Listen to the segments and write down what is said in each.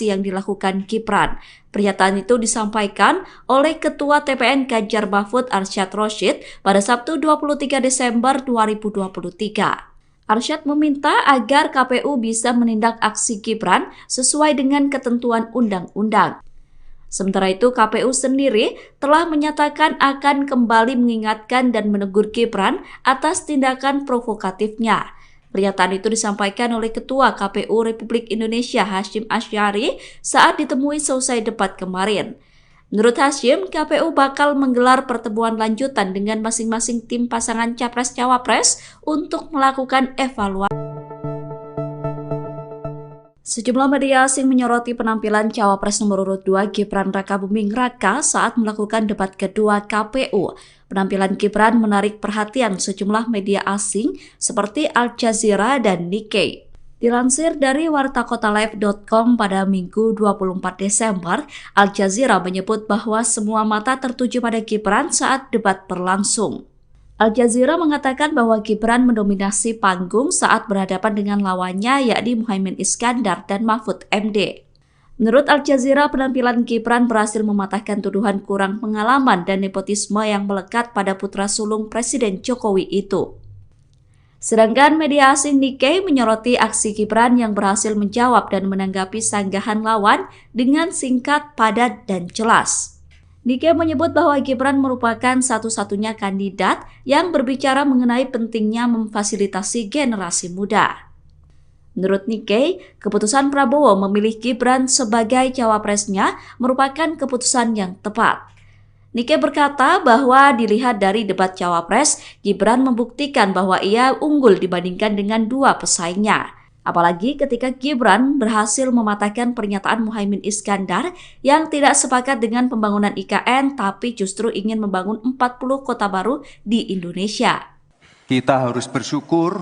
aksi yang dilakukan Gibran. Pernyataan itu disampaikan oleh Ketua TPN Ganjar Mahfud Arsyad Rashid pada Sabtu 23 Desember 2023. Arsyad meminta agar KPU bisa menindak aksi Gibran sesuai dengan ketentuan undang-undang. Sementara itu, KPU sendiri telah menyatakan akan kembali mengingatkan dan menegur Gibran atas tindakan provokatifnya. Pernyataan itu disampaikan oleh Ketua KPU Republik Indonesia Hasyim Asy'ari saat ditemui selesai debat kemarin. Menurut Hasyim, KPU bakal menggelar pertemuan lanjutan dengan masing-masing tim pasangan Capres-Cawapres untuk melakukan evaluasi. Sejumlah media asing menyoroti penampilan Cawapres nomor urut 2 Gibran Rakabuming Raka saat melakukan debat kedua KPU. Penampilan Gibran menarik perhatian sejumlah media asing seperti Al Jazeera dan Nikkei. Dilansir dari wartakotalive.com pada Minggu 24 Desember, Al Jazeera menyebut bahwa semua mata tertuju pada Gibran saat debat berlangsung. Al Jazeera mengatakan bahwa Gibran mendominasi panggung saat berhadapan dengan lawannya yakni Muhaimin Iskandar dan Mahfud MD. Menurut Al Jazeera, penampilan Gibran berhasil mematahkan tuduhan kurang pengalaman dan nepotisme yang melekat pada putra sulung Presiden Jokowi itu. Sedangkan media asing Nikkei menyoroti aksi Gibran yang berhasil menjawab dan menanggapi sanggahan lawan dengan singkat, padat, dan jelas. Nikkei menyebut bahwa Gibran merupakan satu-satunya kandidat yang berbicara mengenai pentingnya memfasilitasi generasi muda. Menurut Nikkei, keputusan Prabowo memilih Gibran sebagai cawapresnya merupakan keputusan yang tepat. Nikkei berkata bahwa dilihat dari debat cawapres, Gibran membuktikan bahwa ia unggul dibandingkan dengan dua pesaingnya. Apalagi ketika Gibran berhasil mematahkan pernyataan Muhaimin Iskandar yang tidak sepakat dengan pembangunan IKN tapi justru ingin membangun 40 kota baru di Indonesia. Kita harus bersyukur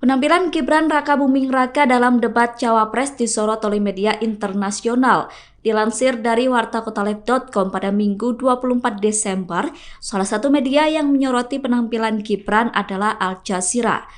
Penampilan Gibran Rakabuming Raka dalam debat Cawapres disorot oleh media internasional. Dilansir dari wartakotalive.com pada Minggu 24 Desember, salah satu media yang menyoroti penampilan Gibran adalah Al Jazeera.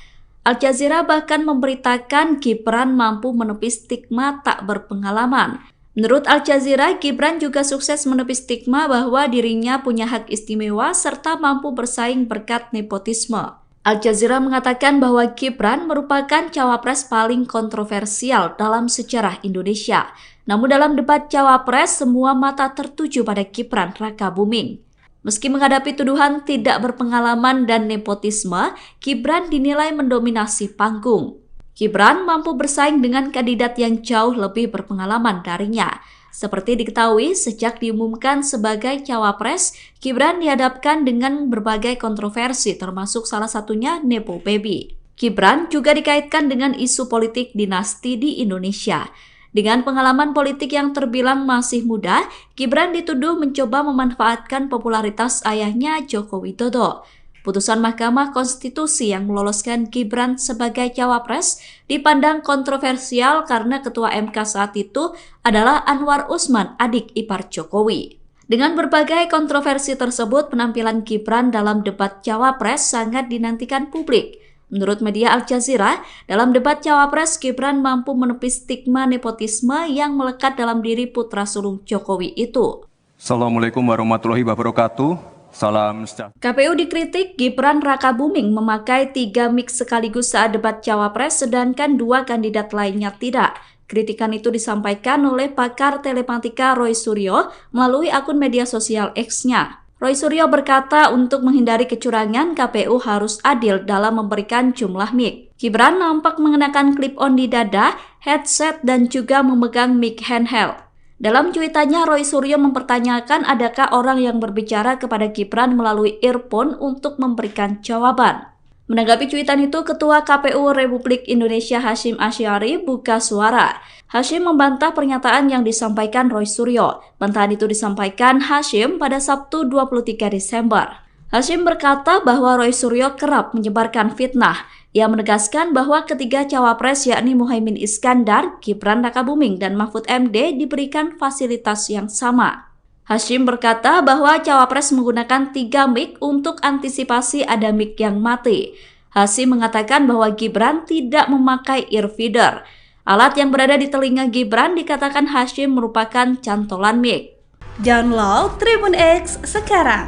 Al Jazeera bahkan memberitakan Gibran mampu menepis stigma tak berpengalaman. Menurut Al Jazeera, Gibran juga sukses menepis stigma bahwa dirinya punya hak istimewa serta mampu bersaing berkat nepotisme. Al Jazeera mengatakan bahwa Gibran merupakan cawapres paling kontroversial dalam sejarah Indonesia. Namun dalam debat cawapres, semua mata tertuju pada Gibran Rakabuming. Meski menghadapi tuduhan tidak berpengalaman dan nepotisme, Gibran dinilai mendominasi panggung. Gibran mampu bersaing dengan kandidat yang jauh lebih berpengalaman darinya. Seperti diketahui, sejak diumumkan sebagai cawapres, Gibran dihadapkan dengan berbagai kontroversi termasuk salah satunya Nepo Baby. Gibran juga dikaitkan dengan isu politik dinasti di Indonesia. Dengan pengalaman politik yang terbilang masih muda, Gibran dituduh mencoba memanfaatkan popularitas ayahnya Joko Widodo. Putusan Mahkamah Konstitusi yang meloloskan Gibran sebagai cawapres dipandang kontroversial karena Ketua MK saat itu adalah Anwar Usman, adik ipar Jokowi. Dengan berbagai kontroversi tersebut, penampilan Gibran dalam debat cawapres sangat dinantikan publik. Menurut media Al Jazeera, dalam debat cawapres Gibran mampu menepis stigma nepotisme yang melekat dalam diri putra sulung Jokowi itu. Assalamualaikum warahmatullahi wabarakatuh. Salam sejahtera. KPU dikritik Gibran Rakabuming memakai 3 mic sekaligus saat debat cawapres sedangkan 2 kandidat lainnya tidak. Kritikan itu disampaikan oleh pakar telematika Roy Suryo melalui akun media sosial X-nya. Roy Suryo berkata untuk menghindari kecurangan, KPU harus adil dalam memberikan jumlah mic. Gibran nampak mengenakan clip-on di dada, headset, dan juga memegang mic handheld. Dalam cuitannya, Roy Suryo mempertanyakan adakah orang yang berbicara kepada Gibran melalui earphone untuk memberikan jawaban. Menanggapi cuitan itu, Ketua KPU Republik Indonesia Hasyim Asy'ari buka suara. Hasyim membantah pernyataan yang disampaikan Roy Suryo. Bantahan itu disampaikan Hasyim pada Sabtu 23 Desember. Hasyim berkata bahwa Roy Suryo kerap menyebarkan fitnah. Ia menegaskan bahwa ketiga cawapres yakni Muhaimin Iskandar, Gibran Rakabuming, dan Mahfud MD diberikan fasilitas yang sama. Hasyim berkata bahwa cawapres menggunakan 3 mic untuk antisipasi ada mic yang mati. Hasyim mengatakan bahwa Gibran tidak memakai earfeeder. Alat yang berada di telinga Gibran dikatakan Hasyim merupakan cantolan mic. Download Tribun X sekarang,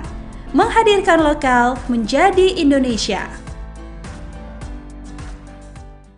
menghadirkan lokal menjadi Indonesia.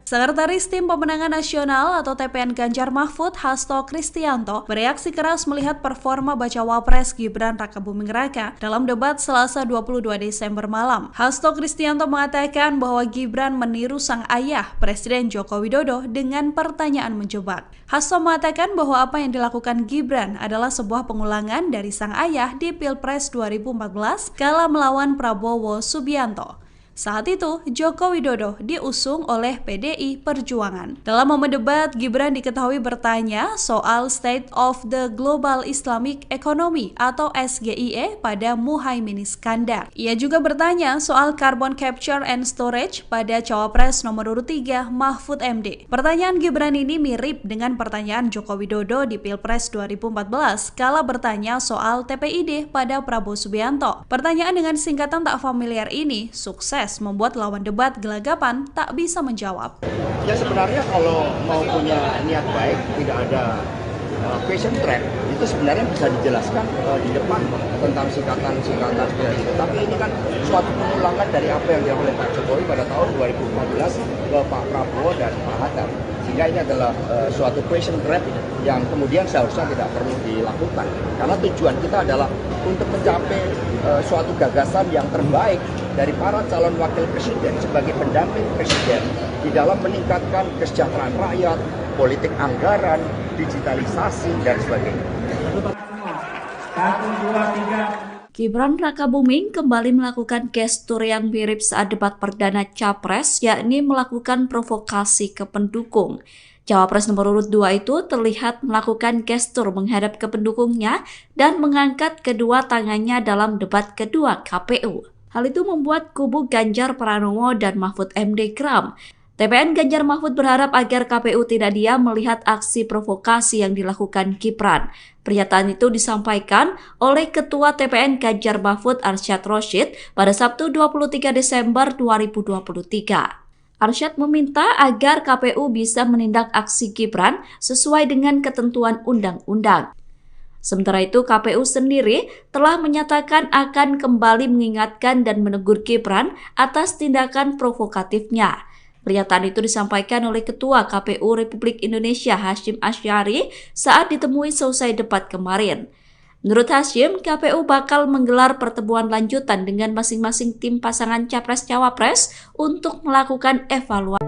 Sekretaris Tim Pemenangan Nasional atau TPN Ganjar Mahfud, Hasto Kristianto, bereaksi keras melihat performa bacawa pres Gibran Rakabuming Raka dalam debat Selasa 22 Desember malam. Hasto Kristianto mengatakan bahwa Gibran meniru sang ayah, Presiden Joko Widodo, dengan pertanyaan menjebak. Hasto mengatakan bahwa apa yang dilakukan Gibran adalah sebuah pengulangan dari sang ayah di Pilpres 2014 kala melawan Prabowo Subianto. Saat itu, Joko Widodo diusung oleh PDI Perjuangan. Dalam momen debat, Gibran diketahui bertanya soal State of the Global Islamic Economy atau SGIE pada Muhaimin Iskandar. Ia juga bertanya soal Carbon Capture and Storage pada Cawapres nomor urut 3 Mahfud MD. Pertanyaan Gibran ini mirip dengan pertanyaan Joko Widodo di Pilpres 2014 kala bertanya soal TPID pada Prabowo Subianto. Pertanyaan dengan singkatan tak familiar ini sukses membuat lawan debat gelagapan tak bisa menjawab. Ya sebenarnya kalau mau punya niat baik, tidak ada question track, itu sebenarnya bisa dijelaskan di depan tentang singkatan-singkatan seperti itu. Tapi ini kan suatu pengulangan dari apa yang dilakukan oleh Pak Jokowi pada tahun 2014 ke Pak Prabowo dan Pak Hatta. Sehingga ini adalah suatu question grab yang kemudian seharusnya tidak perlu dilakukan. Karena tujuan kita adalah untuk mencapai suatu gagasan yang terbaik dari para calon wakil presiden sebagai pendamping presiden di dalam meningkatkan kesejahteraan rakyat, politik anggaran, digitalisasi, dan sebagainya. Gibran Rakabuming kembali melakukan gestur yang mirip saat debat perdana Capres, yakni melakukan provokasi ke pendukung. Cawapres nomor urut 2 itu terlihat melakukan gestur menghadap ke pendukungnya dan mengangkat kedua tangannya dalam debat kedua KPU. Hal itu membuat kubu Ganjar Pranowo dan Mahfud MD geram. TPN Ganjar Mahfud berharap agar KPU tidak diam melihat aksi provokasi yang dilakukan Gibran. Pernyataan itu disampaikan oleh Ketua TPN Ganjar Mahfud Arsyad Rashid pada Sabtu 23 Desember 2023. Arsyad meminta agar KPU bisa menindak aksi Gibran sesuai dengan ketentuan undang-undang. Sementara itu, KPU sendiri telah menyatakan akan kembali mengingatkan dan menegur Gibran atas tindakan provokatifnya. Pernyataan itu disampaikan oleh Ketua KPU Republik Indonesia Hasyim Asy'ari saat ditemui selesai debat kemarin. Menurut Hasyim, KPU bakal menggelar pertemuan lanjutan dengan masing-masing tim pasangan Capres-Cawapres untuk melakukan evaluasi.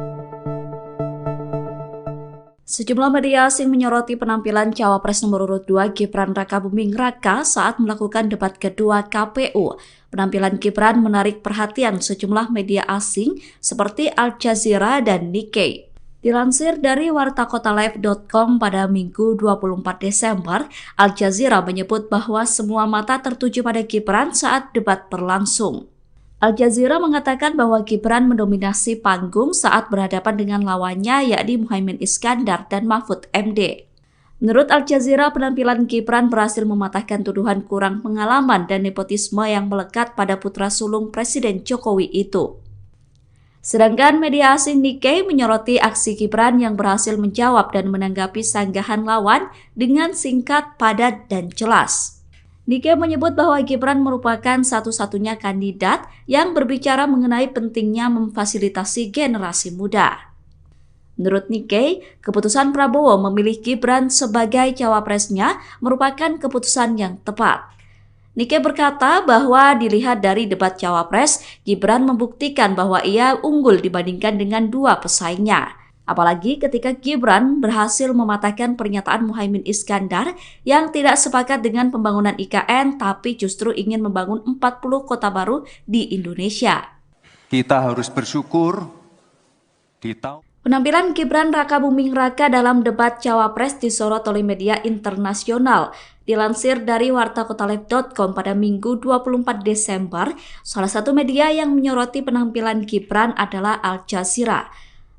Sejumlah media asing menyoroti penampilan Cawapres nomor urut 2 Gibran Rakabuming Raka saat melakukan debat kedua KPU. Penampilan Gibran menarik perhatian sejumlah media asing seperti Al Jazeera dan Nikkei. Dilansir dari wartakotalive.com pada Minggu 24 Desember, Al Jazeera menyebut bahwa semua mata tertuju pada Gibran saat debat berlangsung. Al Jazeera mengatakan bahwa Gibran mendominasi panggung saat berhadapan dengan lawannya yakni Muhaimin Iskandar dan Mahfud MD. Menurut Al Jazeera, penampilan Gibran berhasil mematahkan tuduhan kurang pengalaman dan nepotisme yang melekat pada putra sulung Presiden Jokowi itu. Sedangkan media asing Nikkei menyoroti aksi Gibran yang berhasil menjawab dan menanggapi sanggahan lawan dengan singkat, padat, dan jelas. Nikkei menyebut bahwa Gibran merupakan satu-satunya kandidat yang berbicara mengenai pentingnya memfasilitasi generasi muda. Menurut Nikkei, keputusan Prabowo memilih Gibran sebagai cawapresnya merupakan keputusan yang tepat. Nikkei berkata bahwa dilihat dari debat cawapres, Gibran membuktikan bahwa ia unggul dibandingkan dengan dua pesaingnya. Apalagi ketika Gibran berhasil mematahkan pernyataan Muhaimin Iskandar yang tidak sepakat dengan pembangunan IKN tapi justru ingin membangun 40 kota baru di Indonesia. Kita harus bersyukur di tahun Penampilan Gibran Rakabuming Raka dalam debat Cawapres disorot oleh media internasional. Dilansir dari wartakotalive.com pada Minggu 24 Desember, salah satu media yang menyoroti penampilan Gibran adalah Al Jazeera.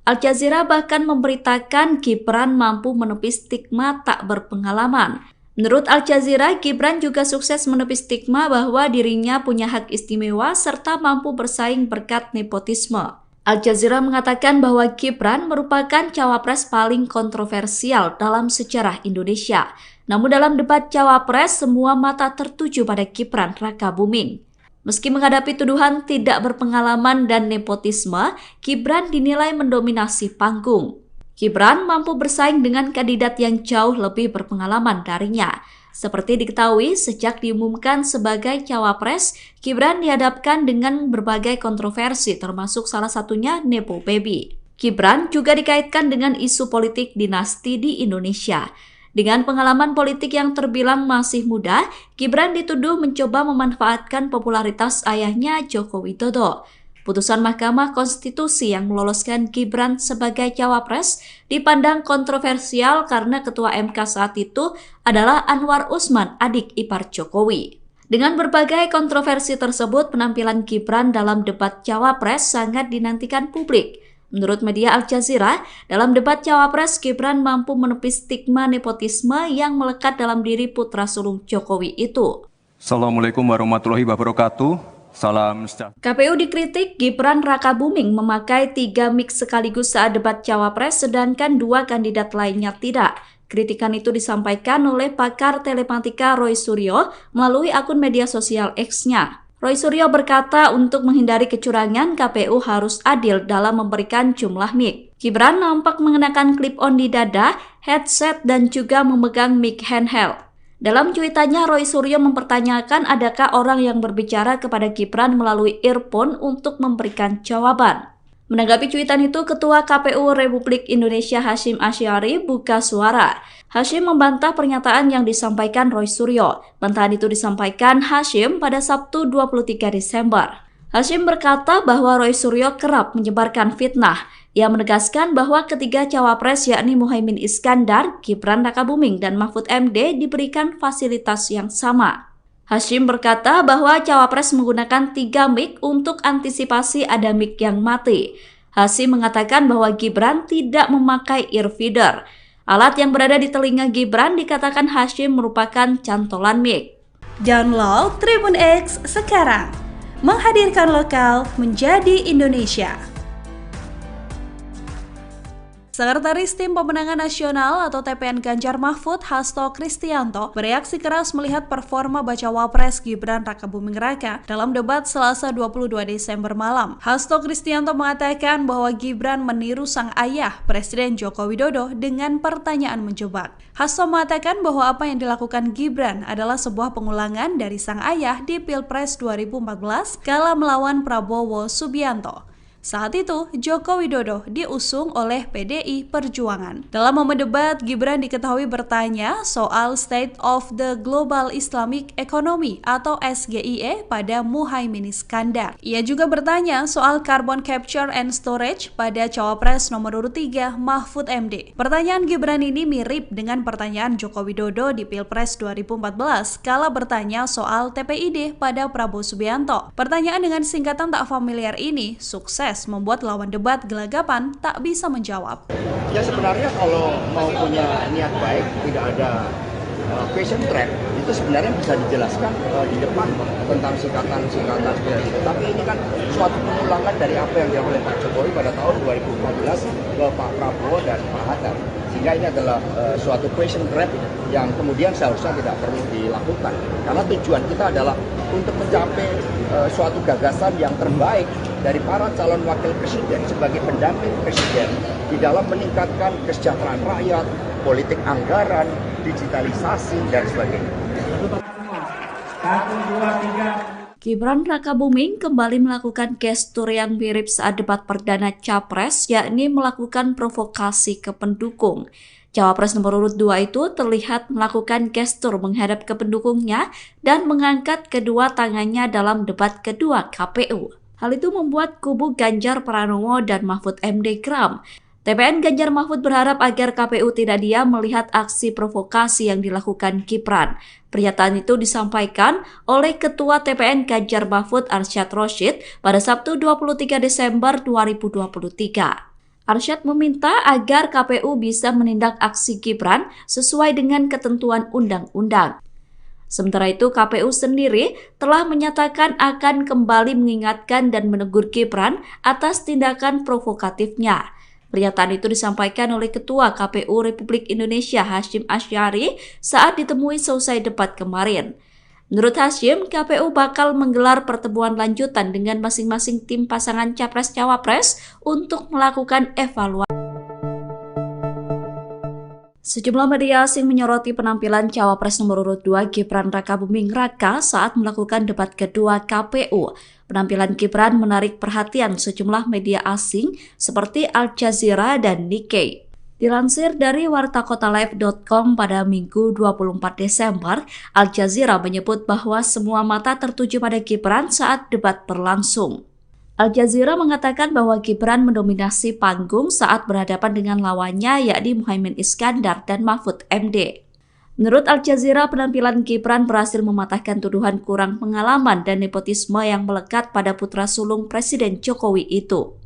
Al Jazeera bahkan memberitakan Gibran mampu menepis stigma tak berpengalaman. Menurut Al Jazeera, Gibran juga sukses menepis stigma bahwa dirinya punya hak istimewa serta mampu bersaing berkat nepotisme. Al Jazeera mengatakan bahwa Gibran merupakan cawapres paling kontroversial dalam sejarah Indonesia. Namun dalam debat cawapres, semua mata tertuju pada Gibran Rakabuming. Meski menghadapi tuduhan tidak berpengalaman dan nepotisme, Gibran dinilai mendominasi panggung. Gibran mampu bersaing dengan kandidat yang jauh lebih berpengalaman darinya. Seperti diketahui, sejak diumumkan sebagai cawapres, Gibran dihadapkan dengan berbagai kontroversi termasuk salah satunya Nepo Baby. Gibran juga dikaitkan dengan isu politik dinasti di Indonesia. Dengan pengalaman politik yang terbilang masih muda, Gibran dituduh mencoba memanfaatkan popularitas ayahnya Joko Widodo. Putusan Mahkamah Konstitusi yang meloloskan Gibran sebagai cawapres dipandang kontroversial karena Ketua MK saat itu adalah Anwar Usman, adik ipar Jokowi. Dengan berbagai kontroversi tersebut, penampilan Gibran dalam debat cawapres sangat dinantikan publik. Menurut media Al Jazeera, dalam debat cawapres, Gibran mampu menepis stigma nepotisme yang melekat dalam diri putra sulung Jokowi itu. Assalamualaikum warahmatullahi wabarakatuh. Salam sejahtera. KPU dikritik Gibran Rakabuming memakai 3 mic sekaligus saat debat cawapres sedangkan 2 kandidat lainnya tidak. Kritikan itu disampaikan oleh pakar telematika Roy Suryo melalui akun media sosial X-nya. Roy Suryo berkata untuk menghindari kecurangan, KPU harus adil dalam memberikan jumlah mic. Gibran nampak mengenakan clip-on di dada, headset, dan juga memegang mic handheld. Dalam cuitannya, Roy Suryo mempertanyakan adakah orang yang berbicara kepada Gibran melalui earphone untuk memberikan jawaban. Menanggapi cuitan itu, Ketua KPU Republik Indonesia Hasyim Asy'ari buka suara. Hasyim membantah pernyataan yang disampaikan Roy Suryo. Bantahan itu disampaikan Hasyim pada Sabtu 23 Desember. Hasyim berkata bahwa Roy Suryo kerap menyebarkan fitnah. Ia menegaskan bahwa ketiga cawapres yakni Muhaimin Iskandar, Gibran Rakabuming, dan Mahfud MD diberikan fasilitas yang sama. Hasyim berkata bahwa cawapres menggunakan 3 mic untuk antisipasi ada mic yang mati. Hasyim mengatakan bahwa Gibran tidak memakai earfeeder. Alat yang berada di telinga Gibran dikatakan Hasyim merupakan cantolan mic. Download Tribun X sekarang. Menghadirkan lokal menjadi Indonesia. Sekretaris Tim Pemenangan Nasional atau TPN Ganjar Mahfud, Hasto Kristianto, bereaksi keras melihat performa bacawa pres Gibran Rakabuming Raka dalam debat Selasa 22 Desember malam. Hasto Kristianto mengatakan bahwa Gibran meniru sang ayah, Presiden Joko Widodo, dengan pertanyaan menjebak. Hasto mengatakan bahwa apa yang dilakukan Gibran adalah sebuah pengulangan dari sang ayah di Pilpres 2014 kala melawan Prabowo Subianto. Saat itu, Joko Widodo diusung oleh PDI Perjuangan. Dalam momen debat, Gibran diketahui bertanya soal State of the Global Islamic Economy atau SGIE pada Muhaimin Iskandar. Ia juga bertanya soal Carbon Capture and Storage pada Cawapres nomor urut 3 Mahfud MD. Pertanyaan Gibran ini mirip dengan pertanyaan Joko Widodo di Pilpres 2014 kala bertanya soal TPID pada Prabowo Subianto. Pertanyaan dengan singkatan tak familiar ini sukses membuat lawan debat gelagapan tak bisa menjawab. Ya sebenarnya kalau mau punya niat baik, tidak ada question track, itu sebenarnya bisa dijelaskan di depan tentang singkatan-singkatan seperti itu. Tapi ini kan suatu pengulangan dari apa yang dilakukan oleh Pak Jokowi pada tahun 2014 ke Pak Prabowo dan Pak Hatta. Sehingga ini adalah suatu question trap yang kemudian seharusnya tidak perlu dilakukan. Karena tujuan kita adalah untuk mencapai suatu gagasan yang terbaik dari para calon wakil presiden sebagai pendamping presiden di dalam meningkatkan kesejahteraan rakyat, politik anggaran, digitalisasi, dan sebagainya. Gibran Rakabuming kembali melakukan gestur yang mirip saat debat perdana Capres, yakni melakukan provokasi ke pendukung. Cawapres nomor urut 2 itu terlihat melakukan gestur menghadap ke pendukungnya dan mengangkat kedua tangannya dalam debat kedua KPU. Hal itu membuat kubu Ganjar Pranowo dan Mahfud MD geram. TPN Ganjar Mahfud berharap agar KPU tidak diam melihat aksi provokasi yang dilakukan Gibran. Pernyataan itu disampaikan oleh Ketua TPN Ganjar Mahfud Arsyad Rashid pada Sabtu 23 Desember 2023. Arsyad meminta agar KPU bisa menindak aksi Gibran sesuai dengan ketentuan undang-undang. Sementara itu, KPU sendiri telah menyatakan akan kembali mengingatkan dan menegur Gibran atas tindakan provokatifnya. Pernyataan itu disampaikan oleh Ketua KPU Republik Indonesia Hasyim Asy'ari saat ditemui selesai debat kemarin. Menurut Hasyim, KPU bakal menggelar pertemuan lanjutan dengan masing-masing tim pasangan Capres-Cawapres untuk melakukan evaluasi. Sejumlah media asing menyoroti penampilan Cawapres nomor urut 2 Gibran Rakabuming Raka saat melakukan debat kedua KPU. Penampilan Gibran menarik perhatian sejumlah media asing seperti Al Jazeera dan Nikkei. Dilansir dari wartakotalive.com pada Minggu 24 Desember, Al Jazeera menyebut bahwa semua mata tertuju pada Gibran saat debat berlangsung. Al Jazeera mengatakan bahwa Gibran mendominasi panggung saat berhadapan dengan lawannya yakni Muhaimin Iskandar dan Mahfud MD. Menurut Al Jazeera, penampilan Gibran berhasil mematahkan tuduhan kurang pengalaman dan nepotisme yang melekat pada putra sulung Presiden Jokowi itu.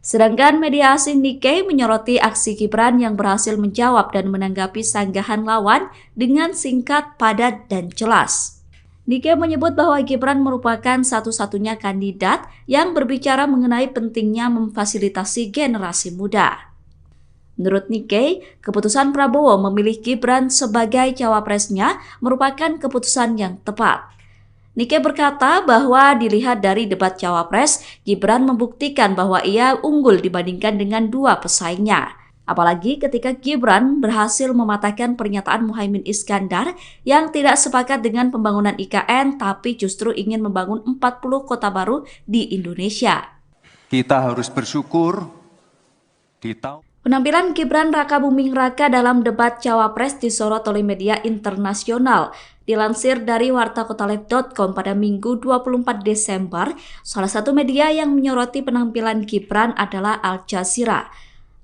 Sedangkan media asing Nikkei menyoroti aksi Gibran yang berhasil menjawab dan menanggapi sanggahan lawan dengan singkat, padat, dan jelas. Nikkei menyebut bahwa Gibran merupakan satu-satunya kandidat yang berbicara mengenai pentingnya memfasilitasi generasi muda. Menurut Nikkei, keputusan Prabowo memilih Gibran sebagai cawapresnya merupakan keputusan yang tepat. Nikkei berkata bahwa dilihat dari debat cawapres, Gibran membuktikan bahwa ia unggul dibandingkan dengan dua pesaingnya. Apalagi ketika Gibran berhasil mematahkan pernyataan Muhaimin Iskandar yang tidak sepakat dengan pembangunan IKN tapi justru ingin membangun 40 kota baru di Indonesia. Kita harus bersyukur Penampilan Gibran Rakabuming Raka dalam debat Cawapres disorot oleh media internasional. Dilansir dari wartakotalive.com pada Minggu 24 Desember, salah satu media yang menyoroti penampilan Gibran adalah Al Jazeera.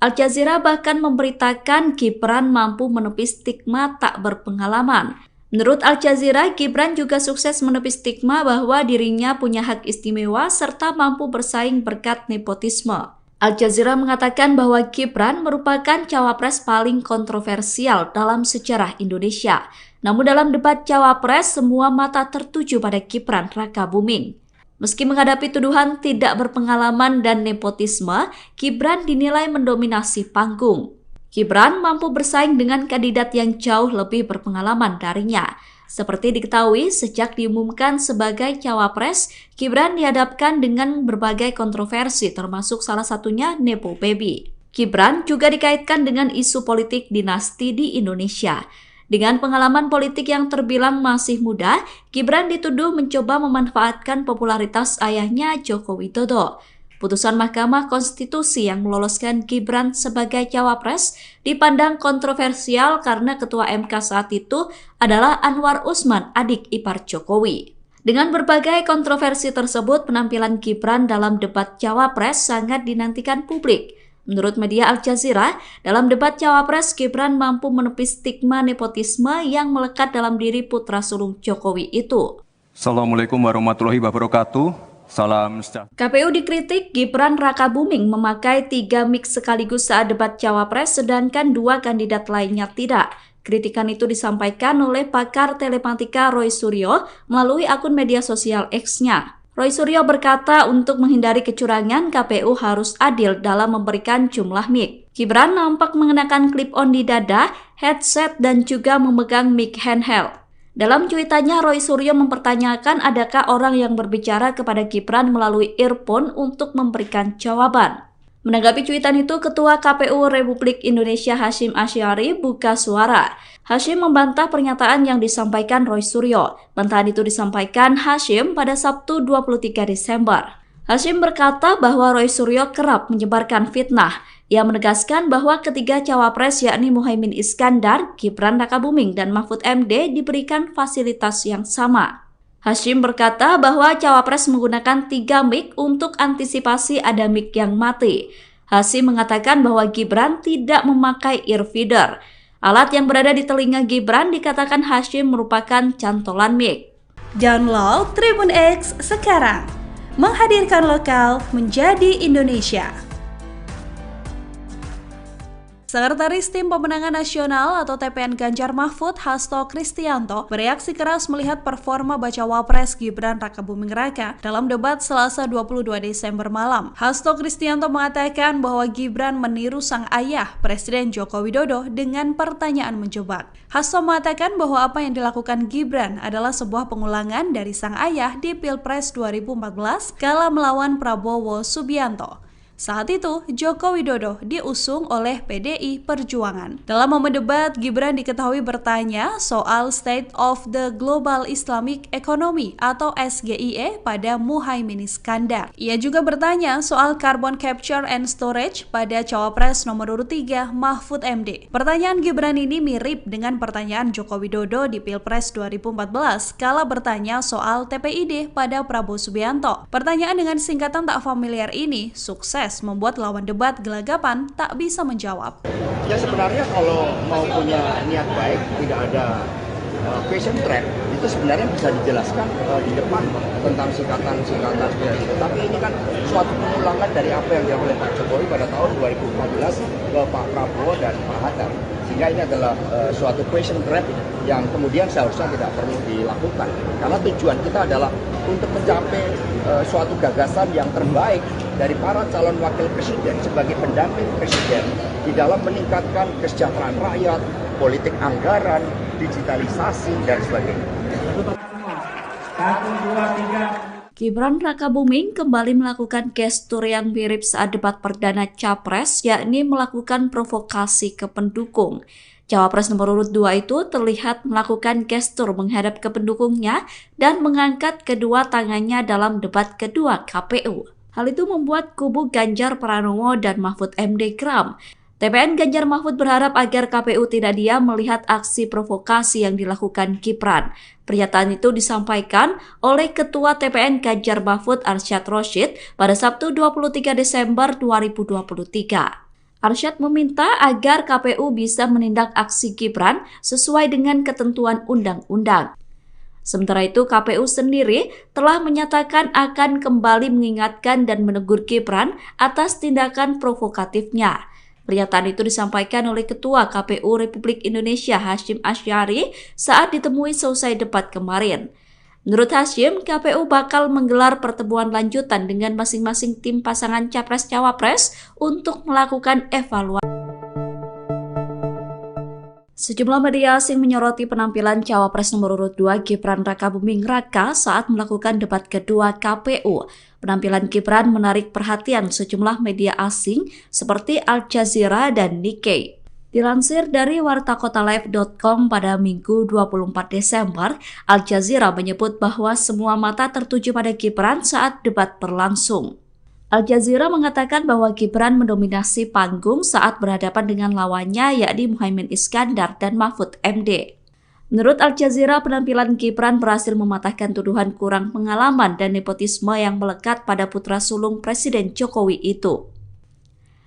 Al Jazeera bahkan memberitakan Gibran mampu menepis stigma tak berpengalaman. Menurut Al Jazeera, Gibran juga sukses menepis stigma bahwa dirinya punya hak istimewa serta mampu bersaing berkat nepotisme. Al Jazeera mengatakan bahwa Gibran merupakan cawapres paling kontroversial dalam sejarah Indonesia. Namun dalam debat cawapres, semua mata tertuju pada Gibran Rakabuming. Meski menghadapi tuduhan tidak berpengalaman dan nepotisme, Gibran dinilai mendominasi panggung. Gibran mampu bersaing dengan kandidat yang jauh lebih berpengalaman darinya. Seperti diketahui, sejak diumumkan sebagai cawapres, Gibran dihadapkan dengan berbagai kontroversi termasuk salah satunya Nepo Baby. Gibran juga dikaitkan dengan isu politik dinasti di Indonesia. Dengan pengalaman politik yang terbilang masih muda, Gibran dituduh mencoba memanfaatkan popularitas ayahnya Joko Widodo. Putusan Mahkamah Konstitusi yang meloloskan Gibran sebagai cawapres dipandang kontroversial karena Ketua MK saat itu adalah Anwar Usman, adik ipar Jokowi. Dengan berbagai kontroversi tersebut, penampilan Gibran dalam debat cawapres sangat dinantikan publik. Menurut media Al Jazeera, dalam debat cawapres Gibran mampu menepis stigma nepotisme yang melekat dalam diri putra sulung Jokowi itu. Assalamualaikum warahmatullahi wabarakatuh. Salam sejahtera. KPU dikritik Gibran Rakabuming memakai 3 mic sekaligus saat debat cawapres sedangkan 2 kandidat lainnya tidak. Kritikan itu disampaikan oleh pakar telematika Roy Suryo melalui akun media sosial X-nya. Roy Suryo berkata untuk menghindari kecurangan, KPU harus adil dalam memberikan jumlah mic. Gibran nampak mengenakan clip-on di dada, headset, dan juga memegang mic handheld. Dalam cuitannya, Roy Suryo mempertanyakan adakah orang yang berbicara kepada Gibran melalui earphone untuk memberikan jawaban. Menanggapi cuitan itu, Ketua KPU Republik Indonesia Hasyim Asy'ari buka suara. Hasyim membantah pernyataan yang disampaikan Roy Suryo. Bantahan itu disampaikan Hasyim pada Sabtu 23 Desember. Hasyim berkata bahwa Roy Suryo kerap menyebarkan fitnah. Ia menegaskan bahwa ketiga cawapres yakni Muhaimin Iskandar, Gibran Rakabuming, dan Mahfud MD diberikan fasilitas yang sama. Hasyim berkata bahwa cawapres menggunakan 3 mic untuk antisipasi ada mic yang mati. Hasyim mengatakan bahwa Gibran tidak memakai earfeeder. Alat yang berada di telinga Gibran dikatakan Hasyim merupakan cantolan mic. Download Tribun X sekarang, menghadirkan lokal menjadi Indonesia. Sekretaris Tim Pemenangan Nasional atau TPN Ganjar Mahfud, Hasto Kristianto, bereaksi keras melihat performa bacawa pres Gibran Rakabuming Raka dalam debat Selasa 22 Desember malam. Hasto Kristianto mengatakan bahwa Gibran meniru sang ayah, Presiden Joko Widodo, dengan pertanyaan menjebak. Hasto mengatakan bahwa apa yang dilakukan Gibran adalah sebuah pengulangan dari sang ayah di Pilpres 2014 kala melawan Prabowo Subianto. Saat itu, Joko Widodo diusung oleh PDI Perjuangan. Dalam momen debat, Gibran diketahui bertanya soal State of the Global Islamic Economy atau SGIE pada Muhaimin Iskandar. Ia juga bertanya soal Carbon Capture and Storage pada Cawapres nomor urut 3 Mahfud MD. Pertanyaan Gibran ini mirip dengan pertanyaan Joko Widodo di Pilpres 2014 kala bertanya soal TPID pada Prabowo Subianto. Pertanyaan dengan singkatan tak familiar ini sukses membuat lawan debat gelagapan tak bisa menjawab. Ya sebenarnya kalau mau punya niat baik, tidak ada question trap, itu sebenarnya bisa dijelaskan di depan tentang singkatan-singkatan seperti itu. Tapi ini kan suatu pengulangan dari apa yang dilakukan oleh Pak Jokowi pada tahun 2014 ke Pak Prabowo dan Pak Hatta. Sehingga ini adalah suatu question trap yang kemudian seharusnya tidak perlu dilakukan. Karena tujuan kita adalah untuk mencapai suatu gagasan yang terbaik dari para calon wakil presiden sebagai pendamping presiden di dalam meningkatkan kesejahteraan rakyat, politik anggaran, digitalisasi, dan sebagainya. Gibran Rakabuming kembali melakukan gestur yang mirip saat debat perdana Capres, yakni melakukan provokasi ke pendukung. Cawapres nomor urut 2 itu terlihat melakukan gestur menghadap ke pendukungnya dan mengangkat kedua tangannya dalam debat kedua KPU. Hal itu membuat kubu Ganjar Pranowo dan Mahfud MD geram. TPN Ganjar Mahfud berharap agar KPU tidak diam melihat aksi provokasi yang dilakukan Gibran. Pernyataan itu disampaikan oleh Ketua TPN Ganjar Mahfud Arsyad Rashid pada Sabtu 23 Desember 2023. Arsyad meminta agar KPU bisa menindak aksi Gibran sesuai dengan ketentuan undang-undang. Sementara itu, KPU sendiri telah menyatakan akan kembali mengingatkan dan menegur Gibran atas tindakan provokatifnya. Pernyataan itu disampaikan oleh Ketua KPU Republik Indonesia Hasyim Asy'ari saat ditemui selesai debat kemarin. Menurut Hasyim, KPU bakal menggelar pertemuan lanjutan dengan masing-masing tim pasangan Capres-Cawapres untuk melakukan evaluasi. Sejumlah media asing menyoroti penampilan Cawapres nomor urut 2 Gibran Rakabuming Raka saat melakukan debat kedua KPU. Penampilan Gibran menarik perhatian sejumlah media asing seperti Al Jazeera dan Nikkei. Dilansir dari wartakotalive.com pada Minggu 24 Desember, Al Jazeera menyebut bahwa semua mata tertuju pada Gibran saat debat berlangsung. Al Jazeera mengatakan bahwa Gibran mendominasi panggung saat berhadapan dengan lawannya yakni Muhaimin Iskandar dan Mahfud MD. Menurut Al Jazeera, penampilan Gibran berhasil mematahkan tuduhan kurang pengalaman dan nepotisme yang melekat pada putra sulung Presiden Jokowi itu.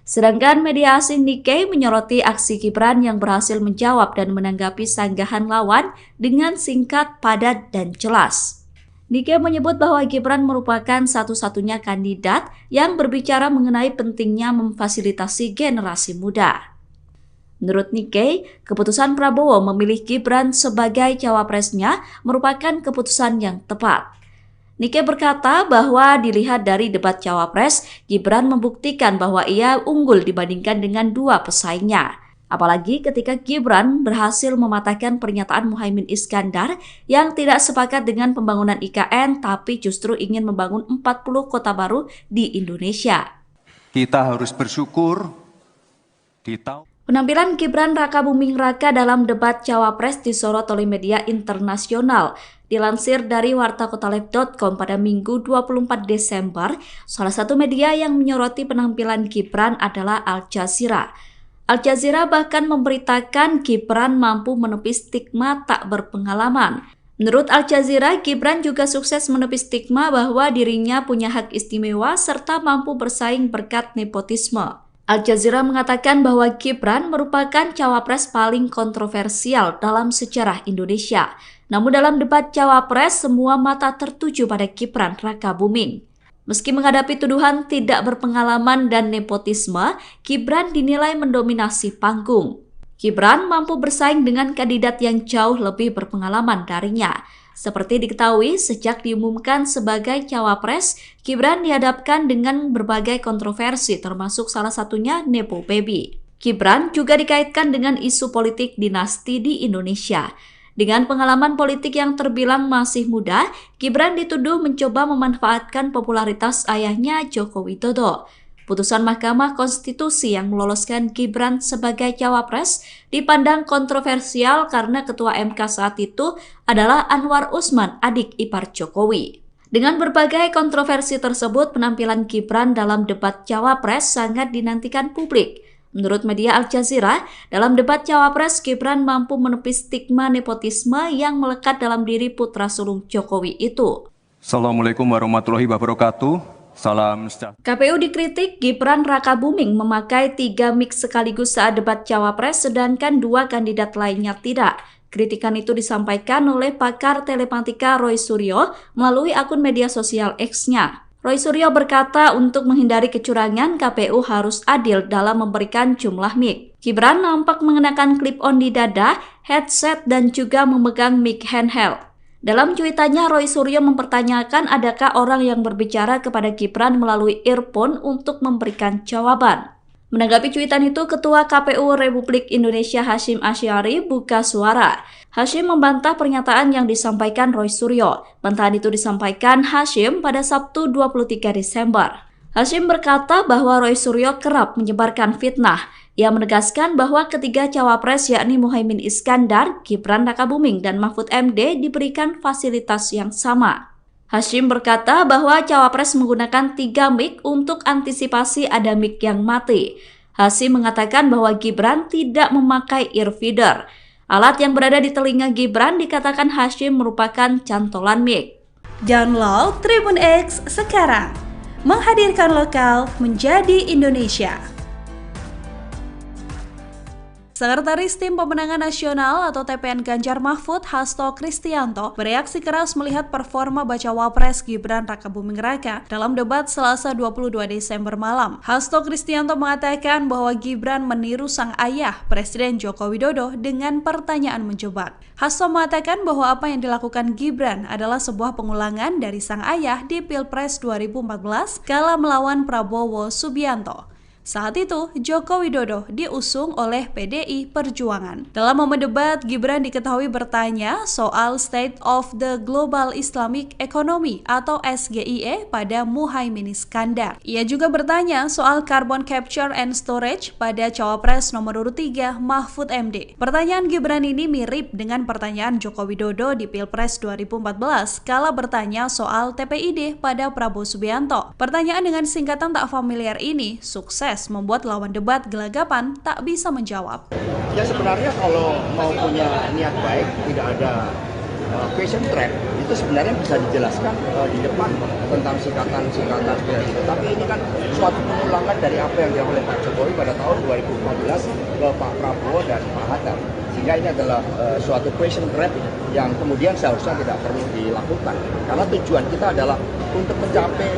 Sedangkan media asing Nikkei menyoroti aksi Gibran yang berhasil menjawab dan menanggapi sanggahan lawan dengan singkat, padat, dan jelas. Nikkei menyebut bahwa Gibran merupakan satu-satunya kandidat yang berbicara mengenai pentingnya memfasilitasi generasi muda. Menurut Nikkei, keputusan Prabowo memilih Gibran sebagai cawapresnya merupakan keputusan yang tepat. Nikkei berkata bahwa dilihat dari debat cawapres, Gibran membuktikan bahwa ia unggul dibandingkan dengan dua pesaingnya. Apalagi ketika Gibran berhasil mematahkan pernyataan Muhaimin Iskandar yang tidak sepakat dengan pembangunan IKN tapi justru ingin membangun 40 kota baru di Indonesia. Kita harus bersyukur di tahun Penampilan Gibran Rakabuming Raka dalam debat Cawapres disorot oleh media internasional. Dilansir dari wartakotalive.com pada Minggu 24 Desember, salah satu media yang menyoroti penampilan Gibran adalah Al Jazeera. Al Jazeera bahkan memberitakan Gibran mampu menepis stigma tak berpengalaman. Menurut Al Jazeera, Gibran juga sukses menepis stigma bahwa dirinya punya hak istimewa serta mampu bersaing berkat nepotisme. Al Jazeera mengatakan bahwa Gibran merupakan cawapres paling kontroversial dalam sejarah Indonesia. Namun dalam debat cawapres, semua mata tertuju pada Gibran Rakabuming. Meski menghadapi tuduhan tidak berpengalaman dan nepotisme, Gibran dinilai mendominasi panggung. Gibran mampu bersaing dengan kandidat yang jauh lebih berpengalaman darinya. Seperti diketahui, sejak diumumkan sebagai cawapres, Gibran dihadapkan dengan berbagai kontroversi termasuk salah satunya Nepo Baby. Gibran juga dikaitkan dengan isu politik dinasti di Indonesia. Dengan pengalaman politik yang terbilang masih muda, Gibran dituduh mencoba memanfaatkan popularitas ayahnya Joko Widodo. Putusan Mahkamah Konstitusi yang meloloskan Gibran sebagai cawapres dipandang kontroversial karena Ketua MK saat itu adalah Anwar Usman, adik ipar Jokowi. Dengan berbagai kontroversi tersebut, penampilan Gibran dalam debat cawapres sangat dinantikan publik. Menurut media Al Jazeera, dalam debat cawapres, Gibran mampu menepis stigma nepotisme yang melekat dalam diri putra sulung Jokowi itu. Assalamualaikum warahmatullahi wabarakatuh. Salam sejahtera. KPU dikritik Gibran Rakabuming memakai 3 mic sekaligus saat debat cawapres, sedangkan 2 kandidat lainnya tidak. Kritikan itu disampaikan oleh pakar telematika Roy Suryo melalui akun media sosial X-nya. Roy Suryo berkata untuk menghindari kecurangan, KPU harus adil dalam memberikan jumlah mic. Gibran nampak mengenakan clip-on di dada, headset, dan juga memegang mic handheld. Dalam cuitannya, Roy Suryo mempertanyakan adakah orang yang berbicara kepada Gibran melalui earphone untuk memberikan jawaban. Menanggapi cuitan itu, Ketua KPU Republik Indonesia Hasyim Asy'ari buka suara. Hasyim membantah pernyataan yang disampaikan Roy Suryo. Bantahan itu disampaikan Hasyim pada Sabtu 23 Desember. Hasyim berkata bahwa Roy Suryo kerap menyebarkan fitnah. Ia menegaskan bahwa ketiga cawapres yakni Muhaimin Iskandar, Gibran Rakabuming, dan Mahfud MD diberikan fasilitas yang sama. Hasyim berkata bahwa cawapres menggunakan 3 mic untuk antisipasi ada mic yang mati. Hasyim mengatakan bahwa Gibran tidak memakai earfeeder. Alat yang berada di telinga Gibran dikatakan Hasyim merupakan cantolan mic. Download Tribun X sekarang, menghadirkan lokal menjadi Indonesia. Sekretaris Tim Pemenangan Nasional atau TPN Ganjar Mahfud, Hasto Kristianto, bereaksi keras melihat performa bacawa pres Gibran Rakabuming Raka dalam debat Selasa 22 Desember malam. Hasto Kristianto mengatakan bahwa Gibran meniru sang ayah, Presiden Joko Widodo, dengan pertanyaan menjebak. Hasto mengatakan bahwa apa yang dilakukan Gibran adalah sebuah pengulangan dari sang ayah di Pilpres 2014 kala melawan Prabowo Subianto. Saat itu, Joko Widodo diusung oleh PDI Perjuangan. Dalam momen debat, Gibran diketahui bertanya soal State of the Global Islamic Economy atau SGIE pada Muhaimin Iskandar. Ia juga bertanya soal Carbon Capture and Storage pada Cawapres nomor urut 3 Mahfud MD. Pertanyaan Gibran ini mirip dengan pertanyaan Joko Widodo di Pilpres 2014 kala bertanya soal TPID pada Prabowo Subianto. Pertanyaan dengan singkatan tak familiar ini sukses membuat lawan debat gelagapan tak bisa menjawab. Ya sebenarnya kalau mau punya niat baik, tidak ada question track, itu sebenarnya bisa dijelaskan di depan tentang singkatan-singkatan seperti itu. Tapi ini kan suatu pengulangan dari apa yang dilakukan oleh Pak Jokowi pada tahun 2014 ke Pak Prabowo dan Pak Hatta. Sehingga ini adalah suatu question trap yang kemudian seharusnya tidak perlu dilakukan. Karena tujuan kita adalah untuk mencapai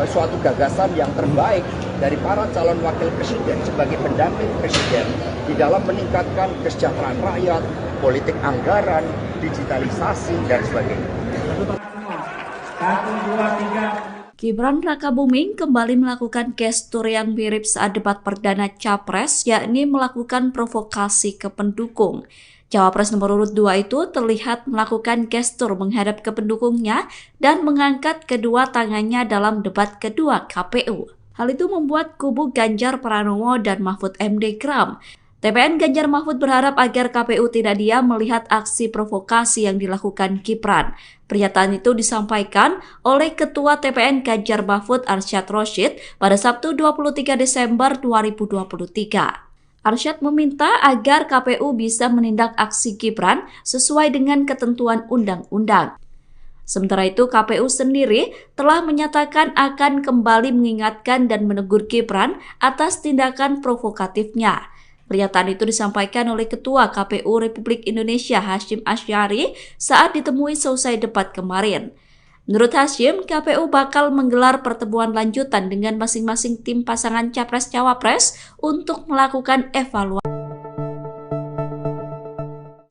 suatu gagasan yang terbaik dari para calon wakil presiden sebagai pendamping presiden di dalam meningkatkan kesejahteraan rakyat, politik anggaran, digitalisasi, dan sebagainya. Gibran Rakabuming kembali melakukan gestur yang mirip saat debat perdana Capres, yakni melakukan provokasi ke pendukung. Cawapres nomor urut 2 itu terlihat melakukan gestur menghadap ke pendukungnya dan mengangkat kedua tangannya dalam debat kedua KPU. Hal itu membuat kubu Ganjar Pranowo dan Mahfud MD geram. TPN Ganjar Mahfud berharap agar KPU tidak diam melihat aksi provokasi yang dilakukan Gibran. Pernyataan itu disampaikan oleh Ketua TPN Ganjar Mahfud Arsyad Rashid pada Sabtu 23 Desember 2023. Arsyad meminta agar KPU bisa menindak aksi Gibran sesuai dengan ketentuan undang-undang. Sementara itu, KPU sendiri telah menyatakan akan kembali mengingatkan dan menegur Gibran atas tindakan provokatifnya. Pernyataan itu disampaikan oleh Ketua KPU Republik Indonesia Hasyim Asy'ari saat ditemui selesai debat kemarin. Menurut Hashim, KPU bakal menggelar pertemuan lanjutan dengan masing-masing tim pasangan Capres-Cawapres untuk melakukan evaluasi.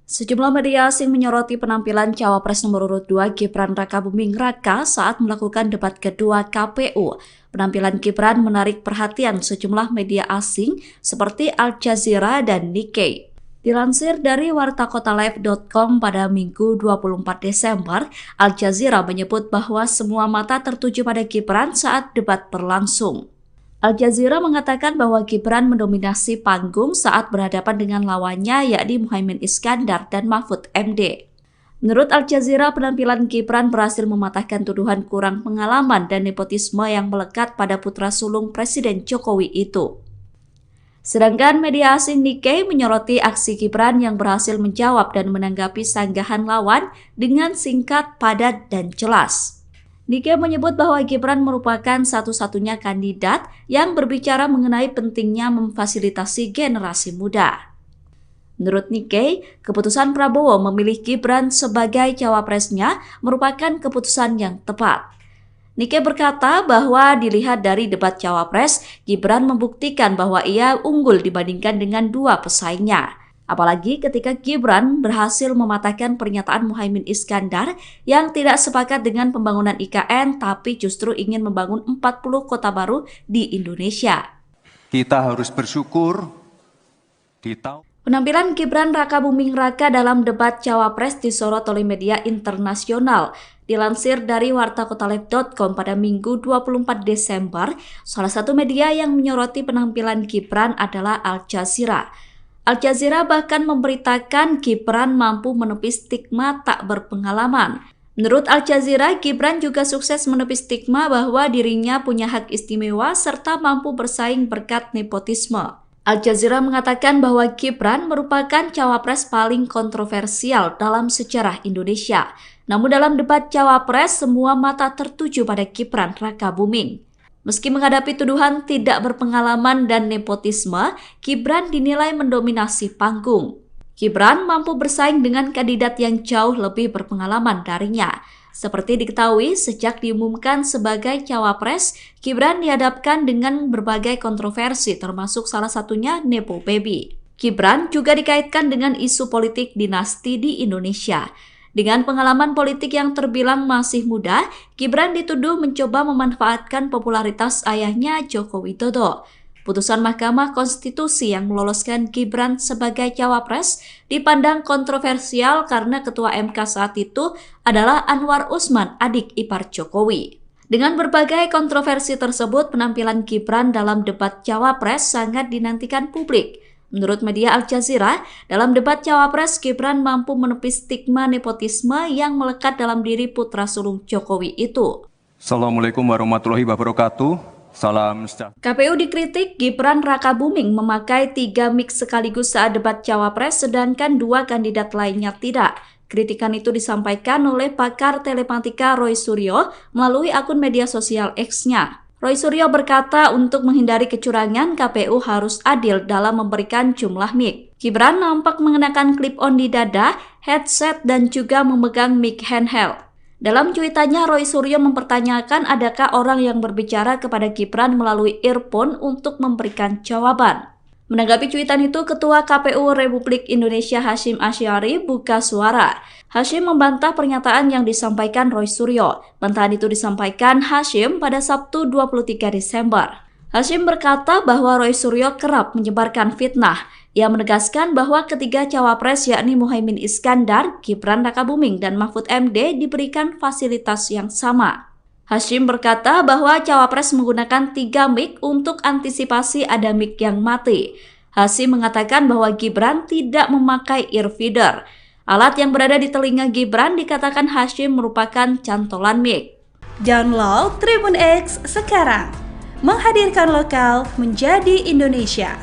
Sejumlah media asing menyoroti penampilan Cawapres nomor urut 2 Gibran Rakabuming Raka saat melakukan debat kedua KPU. Penampilan Gibran menarik perhatian sejumlah media asing seperti Al Jazeera dan Nikkei. Dilansir dari wartakotalive.com pada Minggu 24 Desember, Al Jazeera menyebut bahwa semua mata tertuju pada Gibran saat debat berlangsung. Al Jazeera mengatakan bahwa Gibran mendominasi panggung saat berhadapan dengan lawannya yakni Muhaimin Iskandar dan Mahfud MD. Menurut Al Jazeera, penampilan Gibran berhasil mematahkan tuduhan kurang pengalaman dan nepotisme yang melekat pada putra sulung Presiden Jokowi itu. Sedangkan media asing Nikkei menyoroti aksi Gibran yang berhasil menjawab dan menanggapi sanggahan lawan dengan singkat, padat, dan jelas. Nikkei menyebut bahwa Gibran merupakan satu-satunya kandidat yang berbicara mengenai pentingnya memfasilitasi generasi muda. Menurut Nikkei, keputusan Prabowo memilih Gibran sebagai cawapresnya merupakan keputusan yang tepat. Nikkei berkata bahwa dilihat dari debat Cawapres, Gibran membuktikan bahwa ia unggul dibandingkan dengan dua pesaingnya. Apalagi ketika Gibran berhasil mematahkan pernyataan Muhaimin Iskandar yang tidak sepakat dengan pembangunan IKN tapi justru ingin membangun 40 kota baru di Indonesia. Kita harus bersyukur di tahun. Penampilan Gibran Rakabuming Raka dalam debat Cawapres disorot oleh media internasional. Dilansir dari wartakotalive.com pada Minggu 24 Desember, salah satu media yang menyoroti penampilan Gibran adalah Al Jazeera. Al Jazeera bahkan memberitakan Gibran mampu menepis stigma tak berpengalaman. Menurut Al Jazeera, Gibran juga sukses menepis stigma bahwa dirinya punya hak istimewa serta mampu bersaing berkat nepotisme. Al Jazeera mengatakan bahwa Gibran merupakan cawapres paling kontroversial dalam sejarah Indonesia. Namun dalam debat Cawapres, semua mata tertuju pada Gibran Rakabuming. Meski menghadapi tuduhan tidak berpengalaman dan nepotisme, Gibran dinilai mendominasi panggung. Gibran mampu bersaing dengan kandidat yang jauh lebih berpengalaman darinya. Seperti diketahui, sejak diumumkan sebagai Cawapres, Gibran dihadapkan dengan berbagai kontroversi termasuk salah satunya Nepo Baby. Gibran juga dikaitkan dengan isu politik dinasti di Indonesia. Dengan pengalaman politik yang terbilang masih muda, Gibran dituduh mencoba memanfaatkan popularitas ayahnya Joko Widodo. Putusan Mahkamah Konstitusi yang meloloskan Gibran sebagai Cawapres dipandang kontroversial karena Ketua MK saat itu adalah Anwar Usman, adik ipar Jokowi. Dengan berbagai kontroversi tersebut, penampilan Gibran dalam debat Cawapres sangat dinantikan publik. Menurut media Al Jazeera, dalam debat Cawapres, Gibran mampu menepis stigma nepotisme yang melekat dalam diri putra sulung Jokowi itu. Assalamualaikum warahmatullahi wabarakatuh. Salam sejahtera. KPU dikritik Gibran Rakabuming memakai 3 mic sekaligus saat debat Cawapres sedangkan 2 kandidat lainnya tidak. Kritikan itu disampaikan oleh pakar telematika Roy Suryo melalui akun media sosial X-nya. Roy Suryo berkata untuk menghindari kecurangan, KPU harus adil dalam memberikan jumlah mic. Gibran nampak mengenakan clip-on di dada, headset, dan juga memegang mic handheld. Dalam cuitannya, Roy Suryo mempertanyakan adakah orang yang berbicara kepada Gibran melalui earphone untuk memberikan jawaban. Menanggapi cuitan itu, Ketua KPU Republik Indonesia Hasyim Asy'ari buka suara. Hasyim membantah pernyataan yang disampaikan Roy Suryo. Bantahan itu disampaikan Hasyim pada Sabtu 23 Desember. Hasyim berkata bahwa Roy Suryo kerap menyebarkan fitnah. Ia menegaskan bahwa ketiga cawapres yakni Muhaimin Iskandar, Gibran Rakabuming, dan Mahfud MD diberikan fasilitas yang sama. Hasyim berkata bahwa cawapres menggunakan 3 mic untuk antisipasi ada mic yang mati. Hasyim mengatakan bahwa Gibran tidak memakai earfeeder. Alat yang berada di telinga Gibran dikatakan Hasyim merupakan cantolan mic. Download Tribun X sekarang, menghadirkan lokal menjadi Indonesia.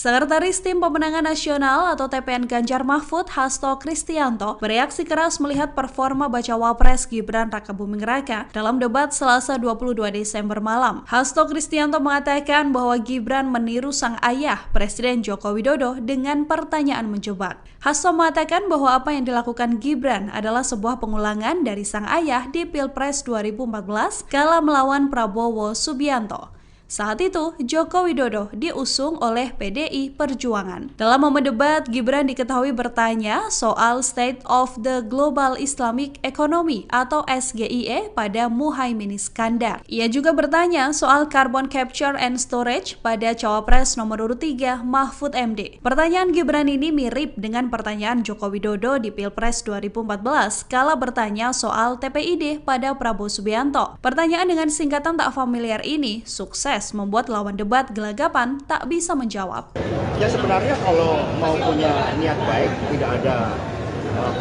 Sekretaris Tim Pemenangan Nasional atau TPN Ganjar Mahfud, Hasto Kristianto, bereaksi keras melihat performa bacawa pres Gibran Rakabuming Raka dalam debat Selasa 22 Desember malam. Hasto Kristianto mengatakan bahwa Gibran meniru sang ayah, Presiden Joko Widodo, dengan pertanyaan menjebak. Hasto mengatakan bahwa apa yang dilakukan Gibran adalah sebuah pengulangan dari sang ayah di Pilpres 2014 kala melawan Prabowo Subianto. Saat itu, Joko Widodo diusung oleh PDI Perjuangan. Dalam momen debat, Gibran diketahui bertanya soal State of the Global Islamic Economy atau SGIE pada Muhaimin Iskandar. Ia juga bertanya soal Carbon Capture and Storage pada Cawapres nomor urut 3 Mahfud MD. Pertanyaan Gibran ini mirip dengan pertanyaan Joko Widodo di Pilpres 2014 kala bertanya soal TPID pada Prabowo Subianto. Pertanyaan dengan singkatan tak familiar ini sukses membuat lawan debat gelagapan tak bisa menjawab. Ya sebenarnya kalau mau punya niat baik, tidak ada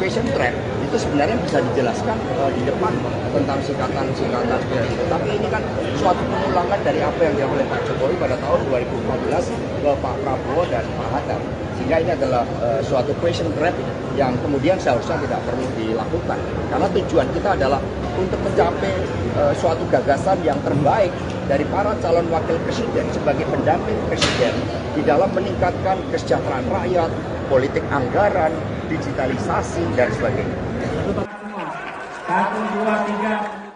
question trap, itu sebenarnya bisa dijelaskan di depan tentang singkatan-singkatan seperti itu. Tapi ini kan suatu pengulangan dari apa yang dilakukan oleh Pak Jokowi pada tahun 2014 ke Pak Prabowo dan Pak Hatta. Sehingga ini adalah suatu question trap yang kemudian seharusnya tidak perlu dilakukan. Karena tujuan kita adalah untuk mencapai suatu gagasan yang terbaik dari para calon wakil presiden sebagai pendamping presiden di dalam meningkatkan kesejahteraan rakyat, politik anggaran, digitalisasi, dan sebagainya.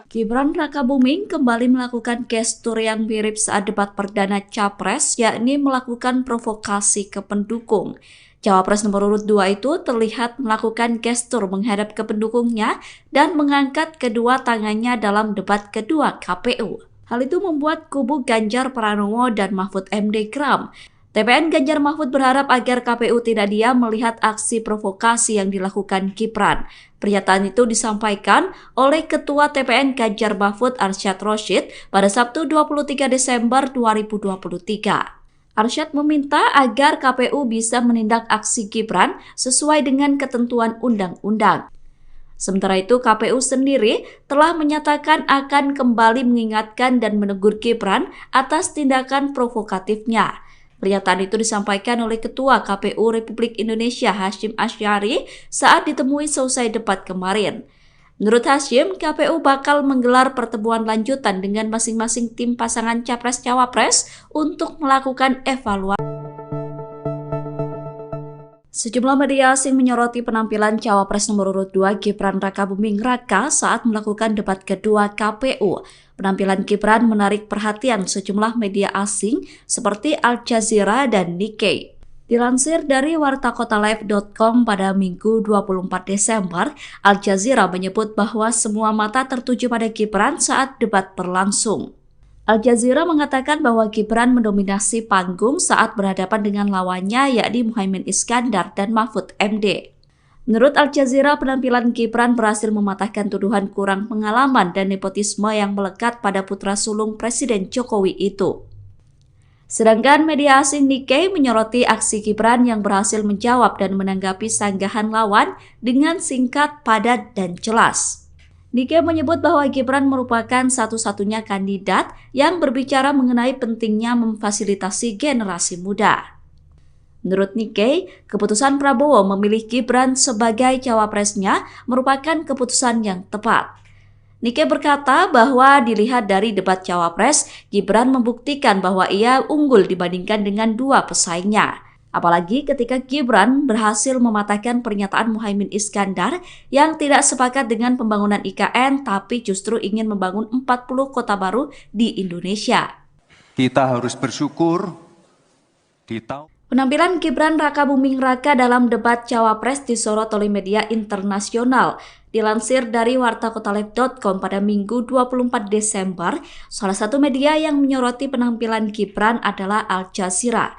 Gibran Rakabuming kembali melakukan gestur yang mirip saat debat perdana Capres, yakni melakukan provokasi ke pendukung. Cawapres nomor urut 2 itu terlihat melakukan gestur menghadap ke pendukungnya dan mengangkat kedua tangannya dalam debat kedua KPU. Hal itu membuat kubu Ganjar Pranowo dan Mahfud MD geram. TPN Ganjar Mahfud berharap agar KPU tidak diam melihat aksi provokasi yang dilakukan Gibran. Pernyataan itu disampaikan oleh Ketua TPN Ganjar Mahfud Arsyad Rashid pada Sabtu 23 Desember 2023. Arsyad meminta agar KPU bisa menindak aksi Gibran sesuai dengan ketentuan undang-undang. Sementara itu, KPU sendiri telah menyatakan akan kembali mengingatkan dan menegur Gibran atas tindakan provokatifnya. Pernyataan itu disampaikan oleh Ketua KPU Republik Indonesia Hasyim Asy'ari saat ditemui selesai debat kemarin. Menurut Hasyim, KPU bakal menggelar pertemuan lanjutan dengan masing-masing tim pasangan Capres-Cawapres untuk melakukan evaluasi. Sejumlah media asing menyoroti penampilan Cawapres nomor urut 2 Gibran Rakabuming Raka saat melakukan debat kedua KPU. Penampilan Gibran menarik perhatian sejumlah media asing seperti Al Jazeera dan Nikkei. Dilansir dari wartakotalive.com pada Minggu 24 Desember, Al Jazeera menyebut bahwa semua mata tertuju pada Gibran saat debat berlangsung. Al Jazeera mengatakan bahwa Gibran mendominasi panggung saat berhadapan dengan lawannya yakni Muhaimin Iskandar dan Mahfud MD. Menurut Al Jazeera, penampilan Gibran berhasil mematahkan tuduhan kurang pengalaman dan nepotisme yang melekat pada putra sulung Presiden Jokowi itu. Sedangkan media asing Nikkei menyoroti aksi Gibran yang berhasil menjawab dan menanggapi sanggahan lawan dengan singkat, padat, dan jelas. Nikkei menyebut bahwa Gibran merupakan satu-satunya kandidat yang berbicara mengenai pentingnya memfasilitasi generasi muda. Menurut Nikkei, keputusan Prabowo memilih Gibran sebagai cawapresnya merupakan keputusan yang tepat. Nikkei berkata bahwa dilihat dari debat cawapres, Gibran membuktikan bahwa ia unggul dibandingkan dengan dua pesaingnya. Apalagi ketika Gibran berhasil mematahkan pernyataan Muhaimin Iskandar yang tidak sepakat dengan pembangunan IKN tapi justru ingin membangun 40 kota baru di Indonesia. Kita harus bersyukur di tahun Penampilan Gibran Rakabuming Raka dalam debat Cawapres disorot oleh media internasional. Dilansir dari wartakotalive.com pada Minggu 24 Desember, salah satu media yang menyoroti penampilan Gibran adalah Al Jazeera.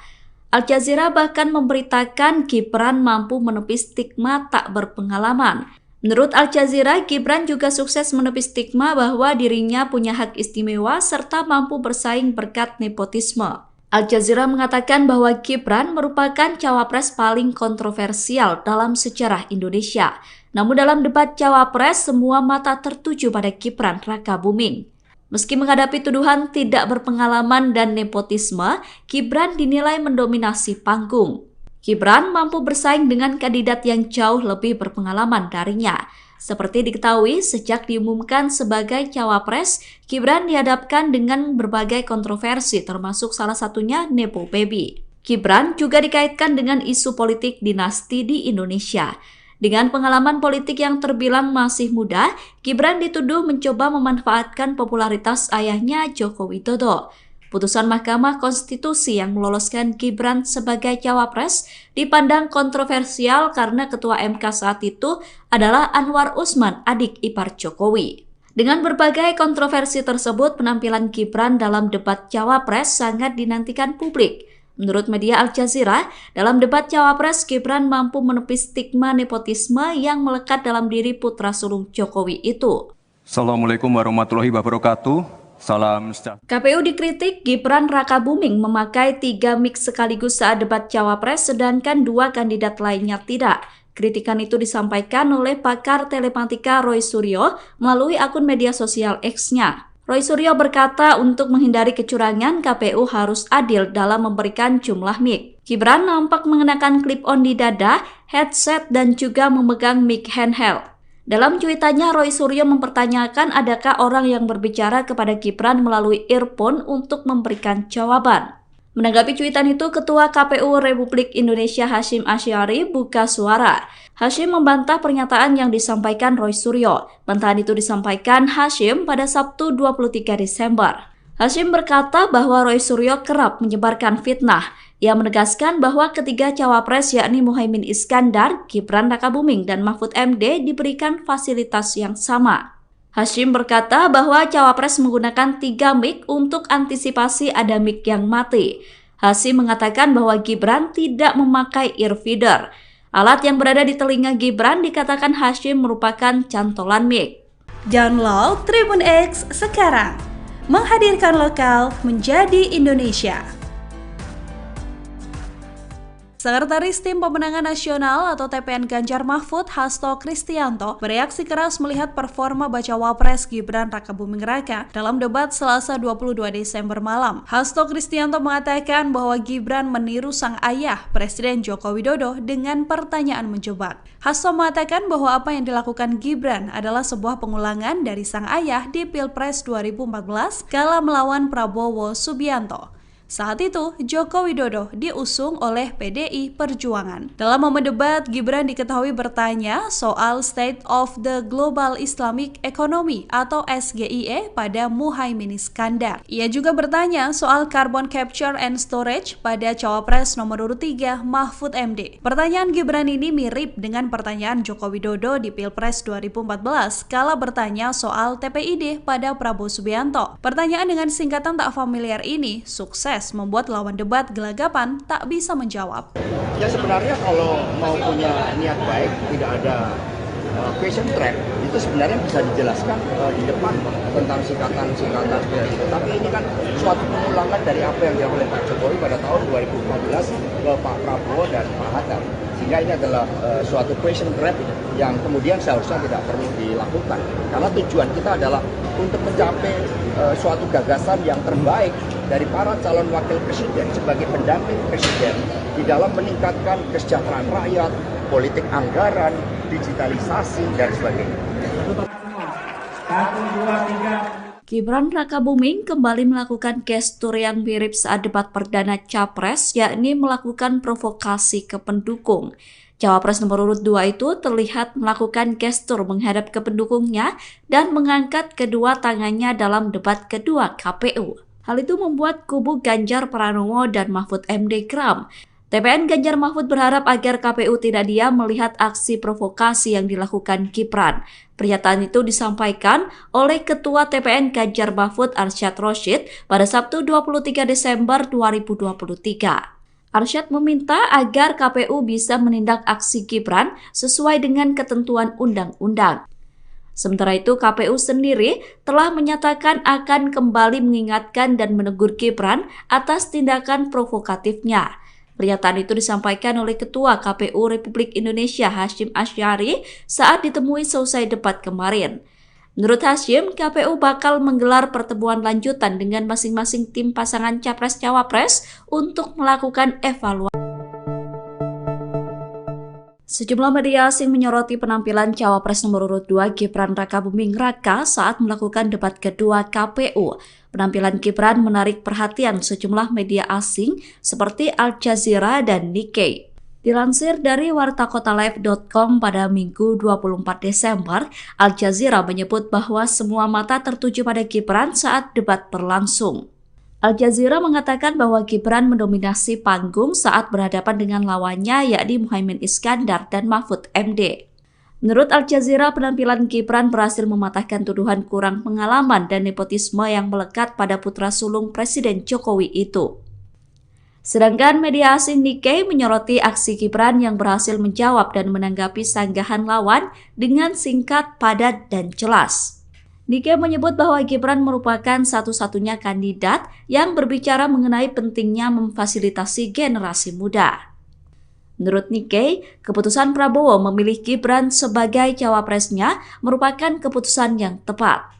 Al Jazeera bahkan memberitakan Gibran mampu menepis stigma tak berpengalaman. Menurut Al Jazeera, Gibran juga sukses menepis stigma bahwa dirinya punya hak istimewa serta mampu bersaing berkat nepotisme. Al Jazeera mengatakan bahwa Gibran merupakan cawapres paling kontroversial dalam sejarah Indonesia. Namun dalam debat cawapres, semua mata tertuju pada Gibran Rakabuming. Meski menghadapi tuduhan tidak berpengalaman dan nepotisme, Gibran dinilai mendominasi panggung. Gibran mampu bersaing dengan kandidat yang jauh lebih berpengalaman darinya. Seperti diketahui, sejak diumumkan sebagai cawapres, Gibran dihadapkan dengan berbagai kontroversi termasuk salah satunya Nepo Baby. Gibran juga dikaitkan dengan isu politik dinasti di Indonesia. Dengan pengalaman politik yang terbilang masih muda, Gibran dituduh mencoba memanfaatkan popularitas ayahnya Joko Widodo. Putusan Mahkamah Konstitusi yang meloloskan Gibran sebagai cawapres dipandang kontroversial karena Ketua MK saat itu adalah Anwar Usman, adik ipar Jokowi. Dengan berbagai kontroversi tersebut, penampilan Gibran dalam debat cawapres sangat dinantikan publik. Menurut media Al Jazeera, dalam debat cawapres, Gibran mampu menepis stigma nepotisme yang melekat dalam diri putra sulung Jokowi itu. Assalamualaikum warahmatullahi wabarakatuh. Salam sejahtera. KPU dikritik Gibran Rakabuming memakai 3 mic sekaligus saat debat cawapres sedangkan 2 kandidat lainnya tidak. Kritikan itu disampaikan oleh pakar telematika Roy Suryo melalui akun media sosial X-nya. Roy Suryo berkata untuk menghindari kecurangan, KPU harus adil dalam memberikan jumlah mic. Gibran nampak mengenakan clip-on di dada, headset, dan juga memegang mic handheld. Dalam cuitannya, Roy Suryo mempertanyakan adakah orang yang berbicara kepada Gibran melalui earphone untuk memberikan jawaban. Menanggapi cuitan itu, Ketua KPU Republik Indonesia Hasyim Asy'ari buka suara. Hasyim membantah pernyataan yang disampaikan Roy Suryo. Bantahan itu disampaikan Hasyim pada Sabtu 23 Desember. Hasyim berkata bahwa Roy Suryo kerap menyebarkan fitnah. Ia menegaskan bahwa ketiga cawapres yakni Muhaimin Iskandar, Gibran Rakabuming, dan Mahfud MD diberikan fasilitas yang sama. Hasyim berkata bahwa cawapres menggunakan 3 mic untuk antisipasi ada mic yang mati. Hasyim mengatakan bahwa Gibran tidak memakai earfeeder. Alat yang berada di telinga Gibran dikatakan Hasyim merupakan cantolan mic. Download Tribun X sekarang, menghadirkan lokal menjadi Indonesia. Sekretaris Tim Pemenangan Nasional atau TPN Ganjar Mahfud, Hasto Kristianto, bereaksi keras melihat performa bacawa pres Gibran Rakabuming Raka dalam debat Selasa 22 Desember malam. Hasto Kristianto mengatakan bahwa Gibran meniru sang ayah, Presiden Joko Widodo, dengan pertanyaan menjebak. Hasto mengatakan bahwa apa yang dilakukan Gibran adalah sebuah pengulangan dari sang ayah di Pilpres 2014 kala melawan Prabowo Subianto. Saat itu, Joko Widodo diusung oleh PDI Perjuangan. Dalam momen debat, Gibran diketahui bertanya soal State of the Global Islamic Economy atau SGIE pada Muhaimin Iskandar. Ia juga bertanya soal Carbon Capture and Storage pada Cawapres nomor urut 3 Mahfud MD. Pertanyaan Gibran ini mirip dengan pertanyaan Joko Widodo di Pilpres 2014 kala bertanya soal TPID pada Prabowo Subianto. Pertanyaan dengan singkatan tak familiar ini sukses membuat lawan debat gelagapan tak bisa menjawab. Ya sebenarnya kalau mau punya niat baik, tidak ada question track, itu sebenarnya bisa dijelaskan di depan tentang singkatan-singkatan seperti itu. Tapi ini kan suatu pengulangan dari apa yang dilakukan oleh Pak Jokowi pada tahun 2014 ke Pak Prabowo dan Pak Hatta. Sehingga ini adalah suatu question trap yang kemudian seharusnya tidak perlu dilakukan. Karena tujuan kita adalah untuk mencapai suatu gagasan yang terbaik dari para calon wakil presiden sebagai pendamping presiden di dalam meningkatkan kesejahteraan rakyat, politik anggaran, digitalisasi, dan sebagainya. Gibran Rakabuming kembali melakukan gestur yang mirip saat debat perdana Capres, yakni melakukan provokasi ke pendukung. Cawapres nomor urut 2 itu terlihat melakukan gestur menghadap ke pendukungnya dan mengangkat kedua tangannya dalam debat kedua KPU. Hal itu membuat kubu Ganjar Pranowo dan Mahfud MD geram. TPN Ganjar Mahfud berharap agar KPU tidak diam melihat aksi provokasi yang dilakukan Gibran. Pernyataan itu disampaikan oleh Ketua TPN Ganjar Mahfud Arsyad Rashid pada Sabtu 23 Desember 2023. Arsyad meminta agar KPU bisa menindak aksi Gibran sesuai dengan ketentuan undang-undang. Sementara itu, KPU sendiri telah menyatakan akan kembali mengingatkan dan menegur Gibran atas tindakan provokatifnya. Pernyataan itu disampaikan oleh Ketua KPU Republik Indonesia Hasyim Asy'ari saat ditemui selesai debat kemarin. Menurut Hasyim, KPU bakal menggelar pertemuan lanjutan dengan masing-masing tim pasangan Capres-Cawapres untuk melakukan evaluasi. Sejumlah media asing menyoroti penampilan Cawapres nomor urut 2 Gibran Rakabuming Raka saat melakukan debat kedua KPU. Penampilan Gibran menarik perhatian sejumlah media asing seperti Al Jazeera dan Nikkei. Dilansir dari wartakotalive.com pada Minggu 24 Desember, Al Jazeera menyebut bahwa semua mata tertuju pada Gibran saat debat berlangsung. Al Jazeera mengatakan bahwa Gibran mendominasi panggung saat berhadapan dengan lawannya yakni Muhaimin Iskandar dan Mahfud MD. Menurut Al Jazeera, penampilan Gibran berhasil mematahkan tuduhan kurang pengalaman dan nepotisme yang melekat pada putra sulung Presiden Jokowi itu. Sedangkan media asing Nikkei menyoroti aksi Gibran yang berhasil menjawab dan menanggapi sanggahan lawan dengan singkat, padat, dan jelas. Nikkei menyebut bahwa Gibran merupakan satu-satunya kandidat yang berbicara mengenai pentingnya memfasilitasi generasi muda. Menurut Nikkei, keputusan Prabowo memilih Gibran sebagai cawapresnya merupakan keputusan yang tepat.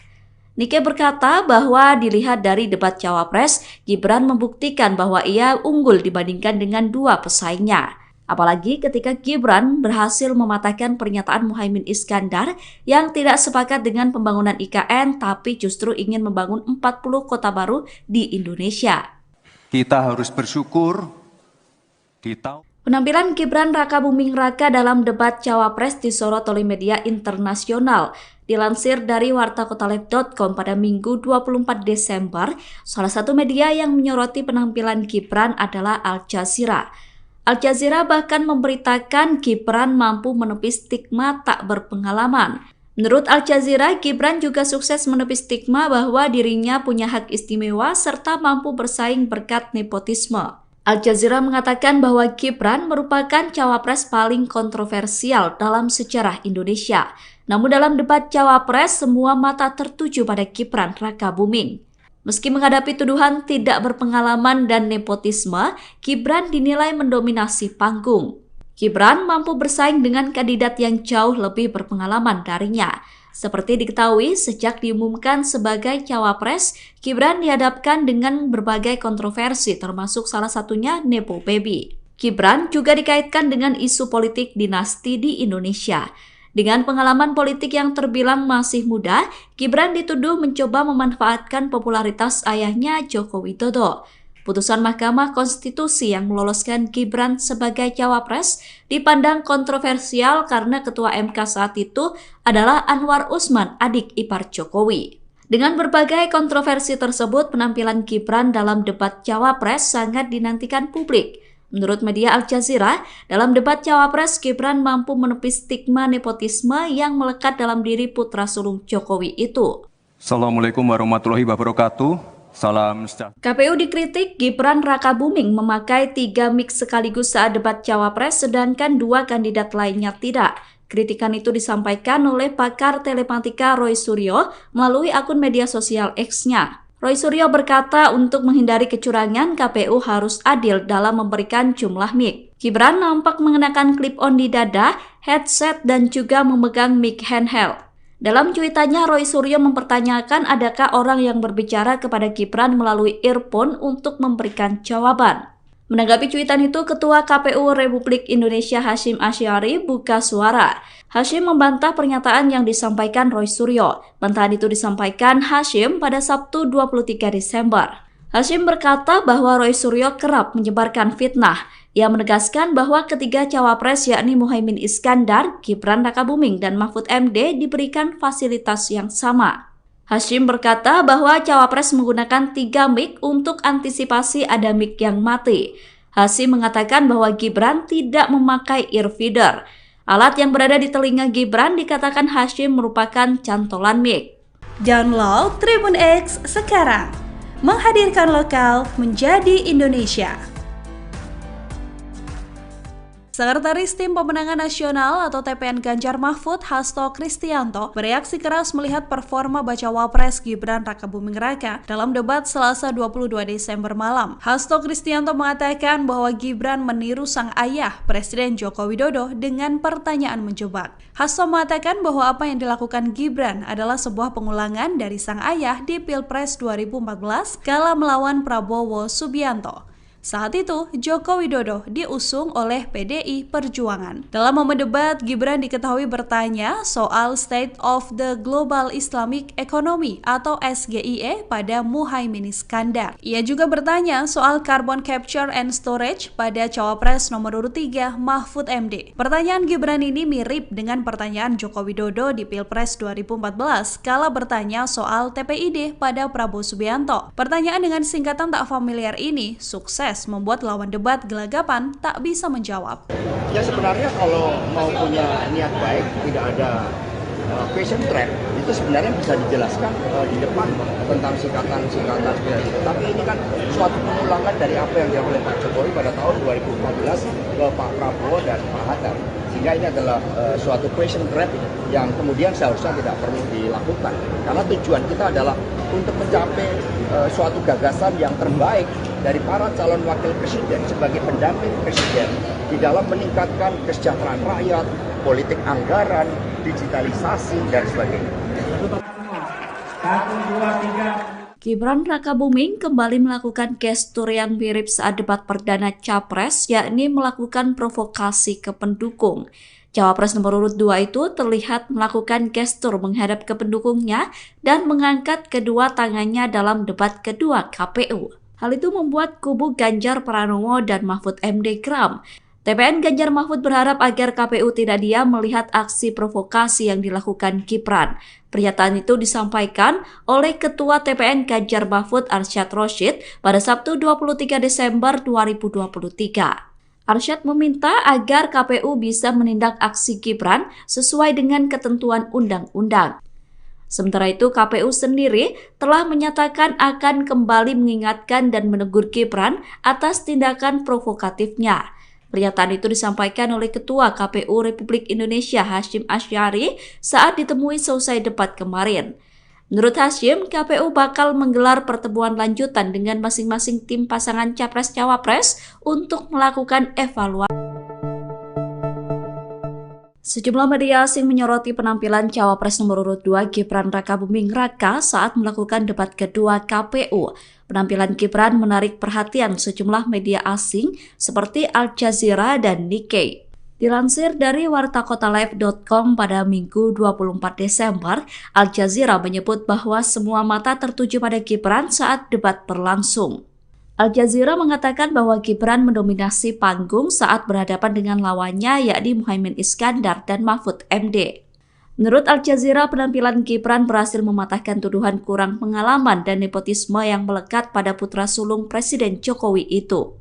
Nikkei berkata bahwa dilihat dari debat Cawapres, Gibran membuktikan bahwa ia unggul dibandingkan dengan dua pesaingnya. Apalagi ketika Gibran berhasil mematahkan pernyataan Muhaimin Iskandar yang tidak sepakat dengan pembangunan IKN tapi justru ingin membangun 40 kota baru di Indonesia. Kita harus bersyukur di tahun Penampilan Gibran Rakabuming Raka dalam debat Cawapres disorot oleh media internasional. Dilansir dari wartakotalive.com pada Minggu 24 Desember, salah satu media yang menyoroti penampilan Gibran adalah Al Jazeera. Al Jazeera bahkan memberitakan Gibran mampu menepis stigma tak berpengalaman. Menurut Al Jazeera, Gibran juga sukses menepis stigma bahwa dirinya punya hak istimewa serta mampu bersaing berkat nepotisme. Al Jazeera mengatakan bahwa Gibran merupakan cawapres paling kontroversial dalam sejarah Indonesia. Namun dalam debat Cawapres, semua mata tertuju pada Gibran Rakabuming. Meski menghadapi tuduhan tidak berpengalaman dan nepotisme, Gibran dinilai mendominasi panggung. Gibran mampu bersaing dengan kandidat yang jauh lebih berpengalaman darinya. Seperti diketahui, sejak diumumkan sebagai cawapres, Gibran dihadapkan dengan berbagai kontroversi termasuk salah satunya Nepo Baby. Gibran juga dikaitkan dengan isu politik dinasti di Indonesia. Dengan pengalaman politik yang terbilang masih muda, Gibran dituduh mencoba memanfaatkan popularitas ayahnya Joko Widodo. Putusan Mahkamah Konstitusi yang meloloskan Gibran sebagai cawapres dipandang kontroversial karena Ketua MK saat itu adalah Anwar Usman, adik ipar Jokowi. Dengan berbagai kontroversi tersebut, penampilan Gibran dalam debat cawapres sangat dinantikan publik. Menurut media Al Jazeera, dalam debat cawapres, Gibran mampu menepis stigma nepotisme yang melekat dalam diri putra sulung Jokowi itu. Assalamualaikum warahmatullahi wabarakatuh. Salam sejahtera. KPU dikritik Gibran Rakabuming memakai 3 mic sekaligus saat debat cawapres sedangkan 2 kandidat lainnya tidak. Kritikan itu disampaikan oleh pakar telematika Roy Suryo melalui akun media sosial X-nya. Roy Suryo berkata untuk menghindari kecurangan, KPU harus adil dalam memberikan jumlah mic. Gibran nampak mengenakan clip-on di dada, headset, dan juga memegang mic handheld. Dalam cuitannya, Roy Suryo mempertanyakan adakah orang yang berbicara kepada Gibran melalui earphone untuk memberikan jawaban. Menanggapi cuitan itu, Ketua KPU Republik Indonesia Hasyim Asy'ari buka suara. Hasyim membantah pernyataan yang disampaikan Roy Suryo. Bantahan itu disampaikan Hasyim pada Sabtu 23 Desember. Hasyim berkata bahwa Roy Suryo kerap menyebarkan fitnah. Ia menegaskan bahwa ketiga cawapres yakni Muhaimin Iskandar, Gibran Rakabuming, dan Mahfud MD diberikan fasilitas yang sama. Hasyim berkata bahwa cawapres menggunakan 3 mic untuk antisipasi ada mic yang mati. Hasyim mengatakan bahwa Gibran tidak memakai earfeeder. Alat yang berada di telinga Gibran dikatakan Hasyim merupakan cantolan mic. Download Tribun X sekarang, menghadirkan lokal menjadi Indonesia. Sekretaris Tim Pemenangan Nasional atau TPN Ganjar Mahfud, Hasto Kristianto, bereaksi keras melihat performa bacawa pres Gibran Rakabuming Raka dalam debat Selasa 22 Desember malam. Hasto Kristianto mengatakan bahwa Gibran meniru sang ayah, Presiden Joko Widodo, dengan pertanyaan menjebak. Hasto mengatakan bahwa apa yang dilakukan Gibran adalah sebuah pengulangan dari sang ayah di Pilpres 2014 kala melawan Prabowo Subianto. Saat itu, Joko Widodo diusung oleh PDI Perjuangan. Dalam momen debat, Gibran diketahui bertanya soal State of the Global Islamic Economy atau SGIE pada Muhaimin Iskandar. Ia juga bertanya soal Carbon Capture and Storage pada Cawapres nomor urut 3 Mahfud MD. Pertanyaan Gibran ini mirip dengan pertanyaan Joko Widodo di Pilpres 2014 kala bertanya soal TPID pada Prabowo Subianto. Pertanyaan dengan singkatan tak familiar ini sukses membuat lawan debat gelagapan tak bisa menjawab. Ya sebenarnya kalau mau punya niat baik, tidak ada question trap, itu sebenarnya bisa dijelaskan di depan tentang singkatan-singkatan seperti itu. Tapi ini kan suatu pengulangan dari apa yang dilakukan oleh Pak Jokowi pada tahun 2014 ke Pak Prabowo dan Pak Hatta. Sehingga ini adalah suatu question trap yang kemudian seharusnya tidak perlu dilakukan. Karena tujuan kita adalah untuk mencapai suatu gagasan yang terbaik dari para calon wakil presiden sebagai pendamping presiden di dalam meningkatkan kesejahteraan rakyat, politik anggaran, digitalisasi, dan sebagainya. Gibran Rakabuming kembali melakukan gestur yang mirip saat debat perdana Capres, yakni melakukan provokasi ke pendukung. Cawapres nomor urut 2 itu terlihat melakukan gestur menghadap ke pendukungnya dan mengangkat kedua tangannya dalam debat kedua KPU. Hal itu membuat kubu Ganjar Pranowo dan Mahfud MD geram. TPN Ganjar Mahfud berharap agar KPU tidak diam melihat aksi provokasi yang dilakukan Gibran. Pernyataan itu disampaikan oleh Ketua TPN Ganjar Mahfud Arsyad Rashid pada Sabtu 23 Desember 2023. Arsyad meminta agar KPU bisa menindak aksi Gibran sesuai dengan ketentuan undang-undang. Sementara itu, KPU sendiri telah menyatakan akan kembali mengingatkan dan menegur Gibran atas tindakan provokatifnya. Pernyataan itu disampaikan oleh Ketua KPU Republik Indonesia Hasyim Asy'ari saat ditemui selesai debat kemarin. Menurut Hasyim, KPU bakal menggelar pertemuan lanjutan dengan masing-masing tim pasangan Capres-Cawapres untuk melakukan evaluasi. Sejumlah media asing menyoroti penampilan Cawapres nomor urut 2 Gibran Rakabuming Raka saat melakukan debat kedua KPU. Penampilan Gibran menarik perhatian sejumlah media asing seperti Al Jazeera dan Nikkei. Dilansir dari wartakotalive.com pada Minggu 24 Desember, Al Jazeera menyebut bahwa semua mata tertuju pada Gibran saat debat berlangsung. Al Jazeera mengatakan bahwa Gibran mendominasi panggung saat berhadapan dengan lawannya yakni Muhaimin Iskandar dan Mahfud MD. Menurut Al Jazeera, penampilan Gibran berhasil mematahkan tuduhan kurang pengalaman dan nepotisme yang melekat pada putra sulung Presiden Jokowi itu.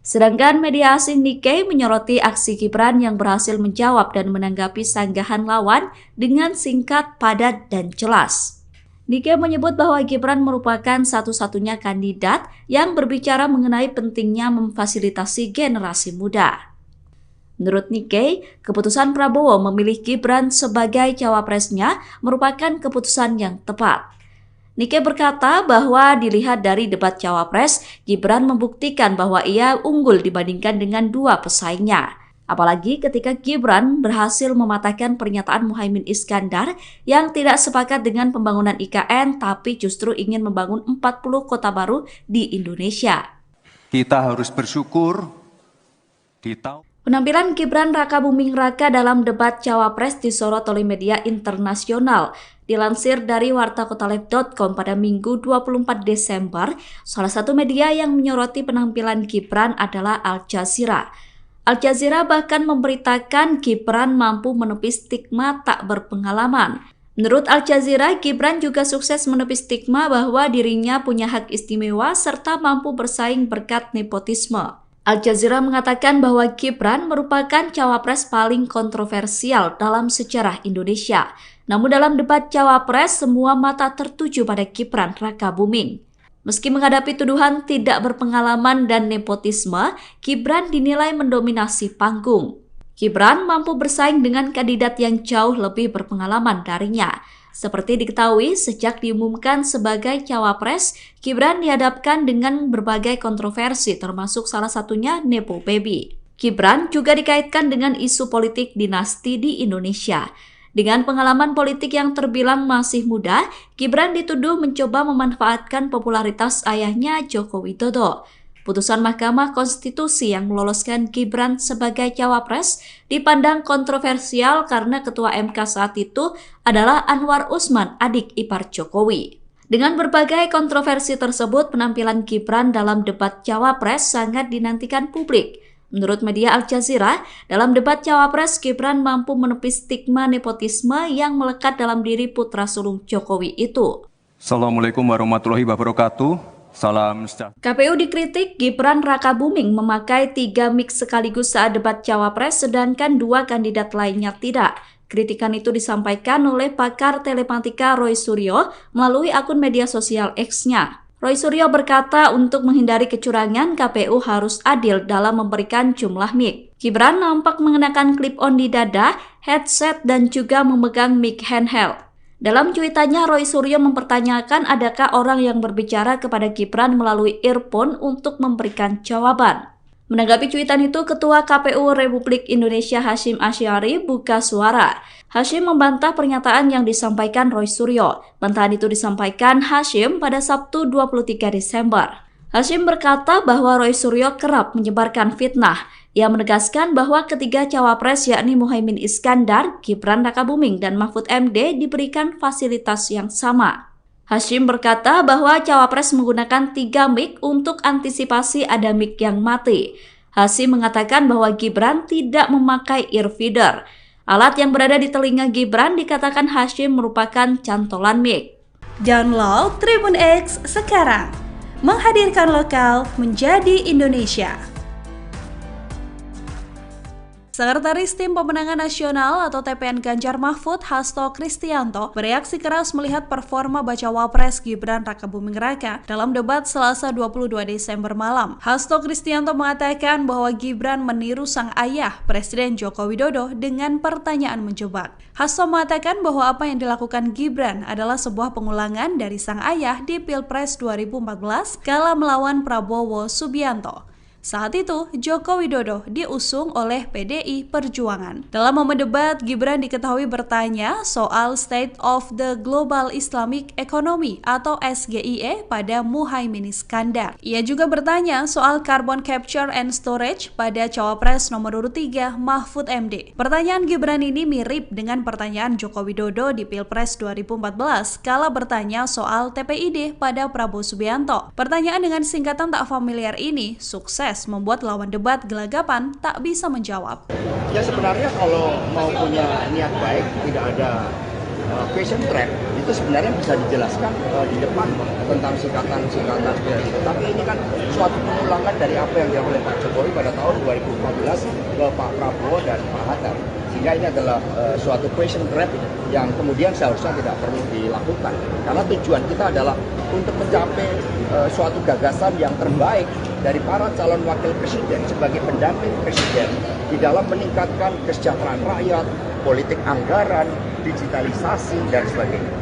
Sedangkan media asing Nikkei menyoroti aksi Gibran yang berhasil menjawab dan menanggapi sanggahan lawan dengan singkat, padat, dan jelas. Nikkei menyebut bahwa Gibran merupakan satu-satunya kandidat yang berbicara mengenai pentingnya memfasilitasi generasi muda. Menurut Nikkei, keputusan Prabowo memilih Gibran sebagai cawapresnya merupakan keputusan yang tepat. Nikkei berkata bahwa dilihat dari debat cawapres, Gibran membuktikan bahwa ia unggul dibandingkan dengan dua pesaingnya. Apalagi ketika Gibran berhasil mematahkan pernyataan Muhaimin Iskandar yang tidak sepakat dengan pembangunan IKN tapi justru ingin membangun 40 kota baru di Indonesia. Kita harus bersyukur di tahun Penampilan Gibran Rakabuming Raka dalam debat Cawapres disorot oleh media internasional. Dilansir dari wartakotalive.com pada Minggu 24 Desember, salah satu media yang menyoroti penampilan Gibran adalah Al Jazeera. Al Jazeera bahkan memberitakan Gibran mampu menepis stigma tak berpengalaman. Menurut Al Jazeera, Gibran juga sukses menepis stigma bahwa dirinya punya hak istimewa serta mampu bersaing berkat nepotisme. Al Jazeera mengatakan bahwa Gibran merupakan cawapres paling kontroversial dalam sejarah Indonesia. Namun dalam debat cawapres, semua mata tertuju pada Gibran Rakabuming. Meski menghadapi tuduhan tidak berpengalaman dan nepotisme, Gibran dinilai mendominasi panggung. Gibran mampu bersaing dengan kandidat yang jauh lebih berpengalaman darinya. Seperti diketahui, sejak diumumkan sebagai cawapres, Gibran dihadapkan dengan berbagai kontroversi termasuk salah satunya Nepo Baby. Gibran juga dikaitkan dengan isu politik dinasti di Indonesia. Dengan pengalaman politik yang terbilang masih muda, Gibran dituduh mencoba memanfaatkan popularitas ayahnya Joko Widodo. Putusan Mahkamah Konstitusi yang meloloskan Gibran sebagai cawapres dipandang kontroversial karena Ketua MK saat itu adalah Anwar Usman, adik ipar Jokowi. Dengan berbagai kontroversi tersebut, penampilan Gibran dalam debat cawapres sangat dinantikan publik. Menurut media Al Jazeera, dalam debat cawapres, Gibran mampu menepis stigma nepotisme yang melekat dalam diri putra sulung Jokowi itu. Assalamualaikum warahmatullahi wabarakatuh. Salam sejahtera. KPU dikritik Gibran Rakabuming memakai 3 mic sekaligus saat debat cawapres, sedangkan 2 kandidat lainnya tidak. Kritikan itu disampaikan oleh pakar telematika Roy Suryo melalui akun media sosial X-nya. Roy Suryo berkata untuk menghindari kecurangan, KPU harus adil dalam memberikan jumlah mic. Gibran nampak mengenakan clip-on di dada, headset, dan juga memegang mic handheld. Dalam cuitannya, Roy Suryo mempertanyakan adakah orang yang berbicara kepada Gibran melalui earphone untuk memberikan jawaban. Menanggapi cuitan itu, Ketua KPU Republik Indonesia Hasyim Asy'ari buka suara. Hasyim membantah pernyataan yang disampaikan Roy Suryo. Bantahan itu disampaikan Hasyim pada Sabtu 23 Desember. Hasyim berkata bahwa Roy Suryo kerap menyebarkan fitnah. Ia menegaskan bahwa ketiga cawapres yakni Muhaimin Iskandar, Gibran Rakabuming, dan Mahfud MD diberikan fasilitas yang sama. Hasyim berkata bahwa cawapres menggunakan 3 mic untuk antisipasi ada mic yang mati. Hasyim mengatakan bahwa Gibran tidak memakai earfeeder. Alat yang berada di telinga Gibran dikatakan Hasyim merupakan cantolan mic. Download Tribun X sekarang, menghadirkan lokal menjadi Indonesia. Sekretaris Tim Pemenangan Nasional atau TPN Ganjar Mahfud, Hasto Kristianto, bereaksi keras melihat performa bacawa pres Gibran Rakabuming Raka dalam debat Selasa 22 Desember malam. Hasto Kristianto mengatakan bahwa Gibran meniru sang ayah, Presiden Joko Widodo, dengan pertanyaan menjebak. Hasto mengatakan bahwa apa yang dilakukan Gibran adalah sebuah pengulangan dari sang ayah di Pilpres 2014 kala melawan Prabowo Subianto. Saat itu, Joko Widodo diusung oleh PDI Perjuangan. Dalam momen debat, Gibran diketahui bertanya soal State of the Global Islamic Economy atau SGIE pada Muhaimin Iskandar. Ia juga bertanya soal Carbon Capture and Storage pada Cawapres nomor urut 3 Mahfud MD. Pertanyaan Gibran ini mirip dengan pertanyaan Joko Widodo di Pilpres 2014 kala bertanya soal TPID pada Prabowo Subianto. Pertanyaan dengan singkatan tak familiar ini sukses membuat lawan debat gelagapan tak bisa menjawab. Ya sebenarnya kalau mau punya niat baik, tidak ada question track, itu sebenarnya bisa dijelaskan di depan tentang singkatan-singkatan seperti itu. Tapi ini kan suatu pengulangan dari apa yang dilakukan oleh Pak Jokowi pada tahun 2014 ke Pak Prabowo dan Pak Hatta. Sehingga ini adalah suatu question trap yang kemudian seharusnya tidak perlu dilakukan. Karena tujuan kita adalah untuk mencapai suatu gagasan yang terbaik dari para calon wakil presiden sebagai pendamping presiden di dalam meningkatkan kesejahteraan rakyat, politik anggaran, digitalisasi, dan sebagainya.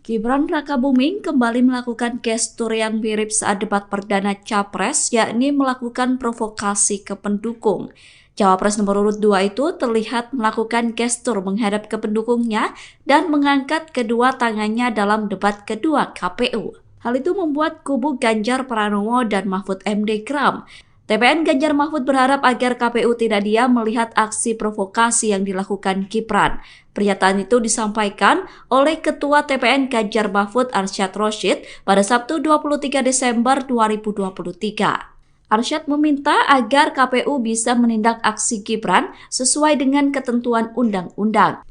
Gibran Rakabuming kembali melakukan gestur yang mirip saat debat perdana Capres, yakni melakukan provokasi ke pendukung. Cawapres nomor urut 2 itu terlihat melakukan gestur menghadap ke pendukungnya dan mengangkat kedua tangannya dalam debat kedua KPU. Hal itu membuat kubu Ganjar Pranowo dan Mahfud MD geram. TPN Ganjar Mahfud berharap agar KPU tidak diam melihat aksi provokasi yang dilakukan Gibran. Pernyataan itu disampaikan oleh Ketua TPN Ganjar Mahfud Arsyad Rashid pada Sabtu 23 Desember 2023. Arsyad meminta agar KPU bisa menindak aksi Gibran sesuai dengan ketentuan undang-undang.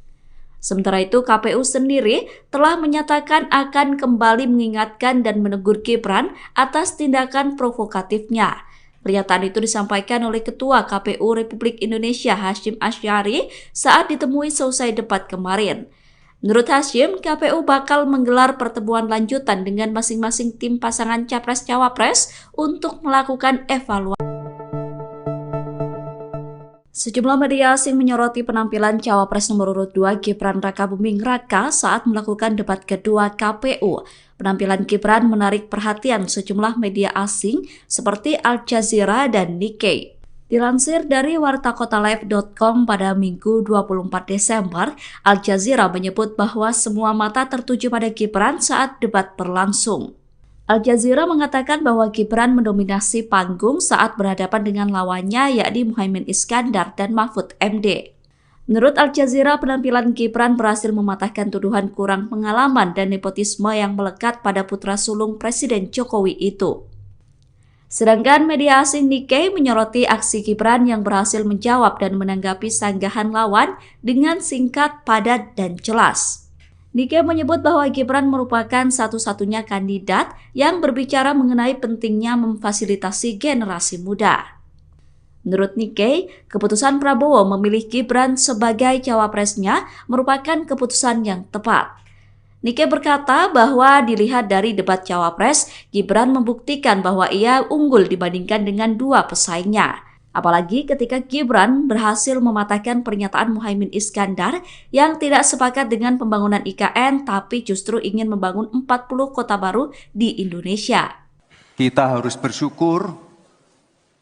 Sementara itu, KPU sendiri telah menyatakan akan kembali mengingatkan dan menegur Gibran atas tindakan provokatifnya. Pernyataan itu disampaikan oleh Ketua KPU Republik Indonesia Hasyim Asy'ari saat ditemui selesai debat kemarin. Menurut Hasyim, KPU bakal menggelar pertemuan lanjutan dengan masing-masing tim pasangan Capres-Cawapres untuk melakukan evaluasi. Sejumlah media asing menyoroti penampilan Cawapres nomor urut 2 Gibran Rakabuming Raka saat melakukan debat kedua KPU. Penampilan Gibran menarik perhatian sejumlah media asing seperti Al Jazeera dan Nikkei. Dilansir dari wartakotalive.com pada Minggu 24 Desember, Al Jazeera menyebut bahwa semua mata tertuju pada Gibran saat debat berlangsung. Al Jazeera mengatakan bahwa Gibran mendominasi panggung saat berhadapan dengan lawannya yakni Muhaimin Iskandar dan Mahfud MD. Menurut Al Jazeera, penampilan Gibran berhasil mematahkan tuduhan kurang pengalaman dan nepotisme yang melekat pada putra sulung Presiden Jokowi itu. Sedangkan media asing Nikkei menyoroti aksi Gibran yang berhasil menjawab dan menanggapi sanggahan lawan dengan singkat, padat, dan jelas. Nikkei menyebut bahwa Gibran merupakan satu-satunya kandidat yang berbicara mengenai pentingnya memfasilitasi generasi muda. Menurut Nikkei, keputusan Prabowo memilih Gibran sebagai cawapresnya merupakan keputusan yang tepat. Nikkei berkata bahwa dilihat dari debat Cawapres, Gibran membuktikan bahwa ia unggul dibandingkan dengan dua pesaingnya. Apalagi ketika Gibran berhasil mematahkan pernyataan Muhaimin Iskandar yang tidak sepakat dengan pembangunan IKN tapi justru ingin membangun 40 kota baru di Indonesia. Kita harus bersyukur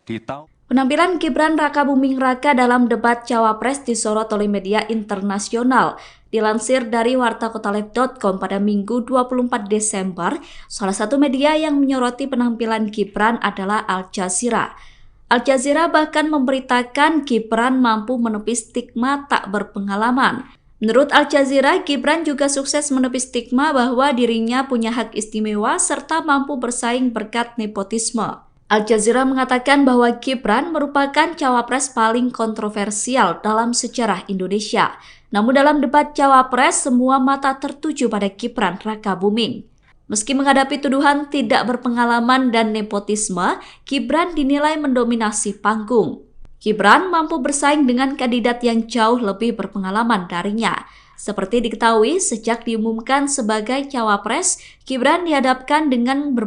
di tahun Penampilan Gibran Rakabuming Raka dalam debat Cawapres disorot oleh media internasional. Dilansir dari wartakotalive.com pada Minggu 24 Desember, salah satu media yang menyoroti penampilan Gibran adalah Al Jazeera. Al Jazeera bahkan memberitakan Gibran mampu menepis stigma tak berpengalaman. Menurut Al Jazeera, Gibran juga sukses menepis stigma bahwa dirinya punya hak istimewa serta mampu bersaing berkat nepotisme. Al Jazeera mengatakan bahwa Gibran merupakan cawapres paling kontroversial dalam sejarah Indonesia. Namun dalam debat Cawapres, semua mata tertuju pada Gibran Rakabuming. Meski menghadapi tuduhan tidak berpengalaman dan nepotisme, Gibran dinilai mendominasi panggung. Gibran mampu bersaing dengan kandidat yang jauh lebih berpengalaman darinya. Seperti diketahui, sejak diumumkan sebagai Cawapres, Gibran dihadapkan dengan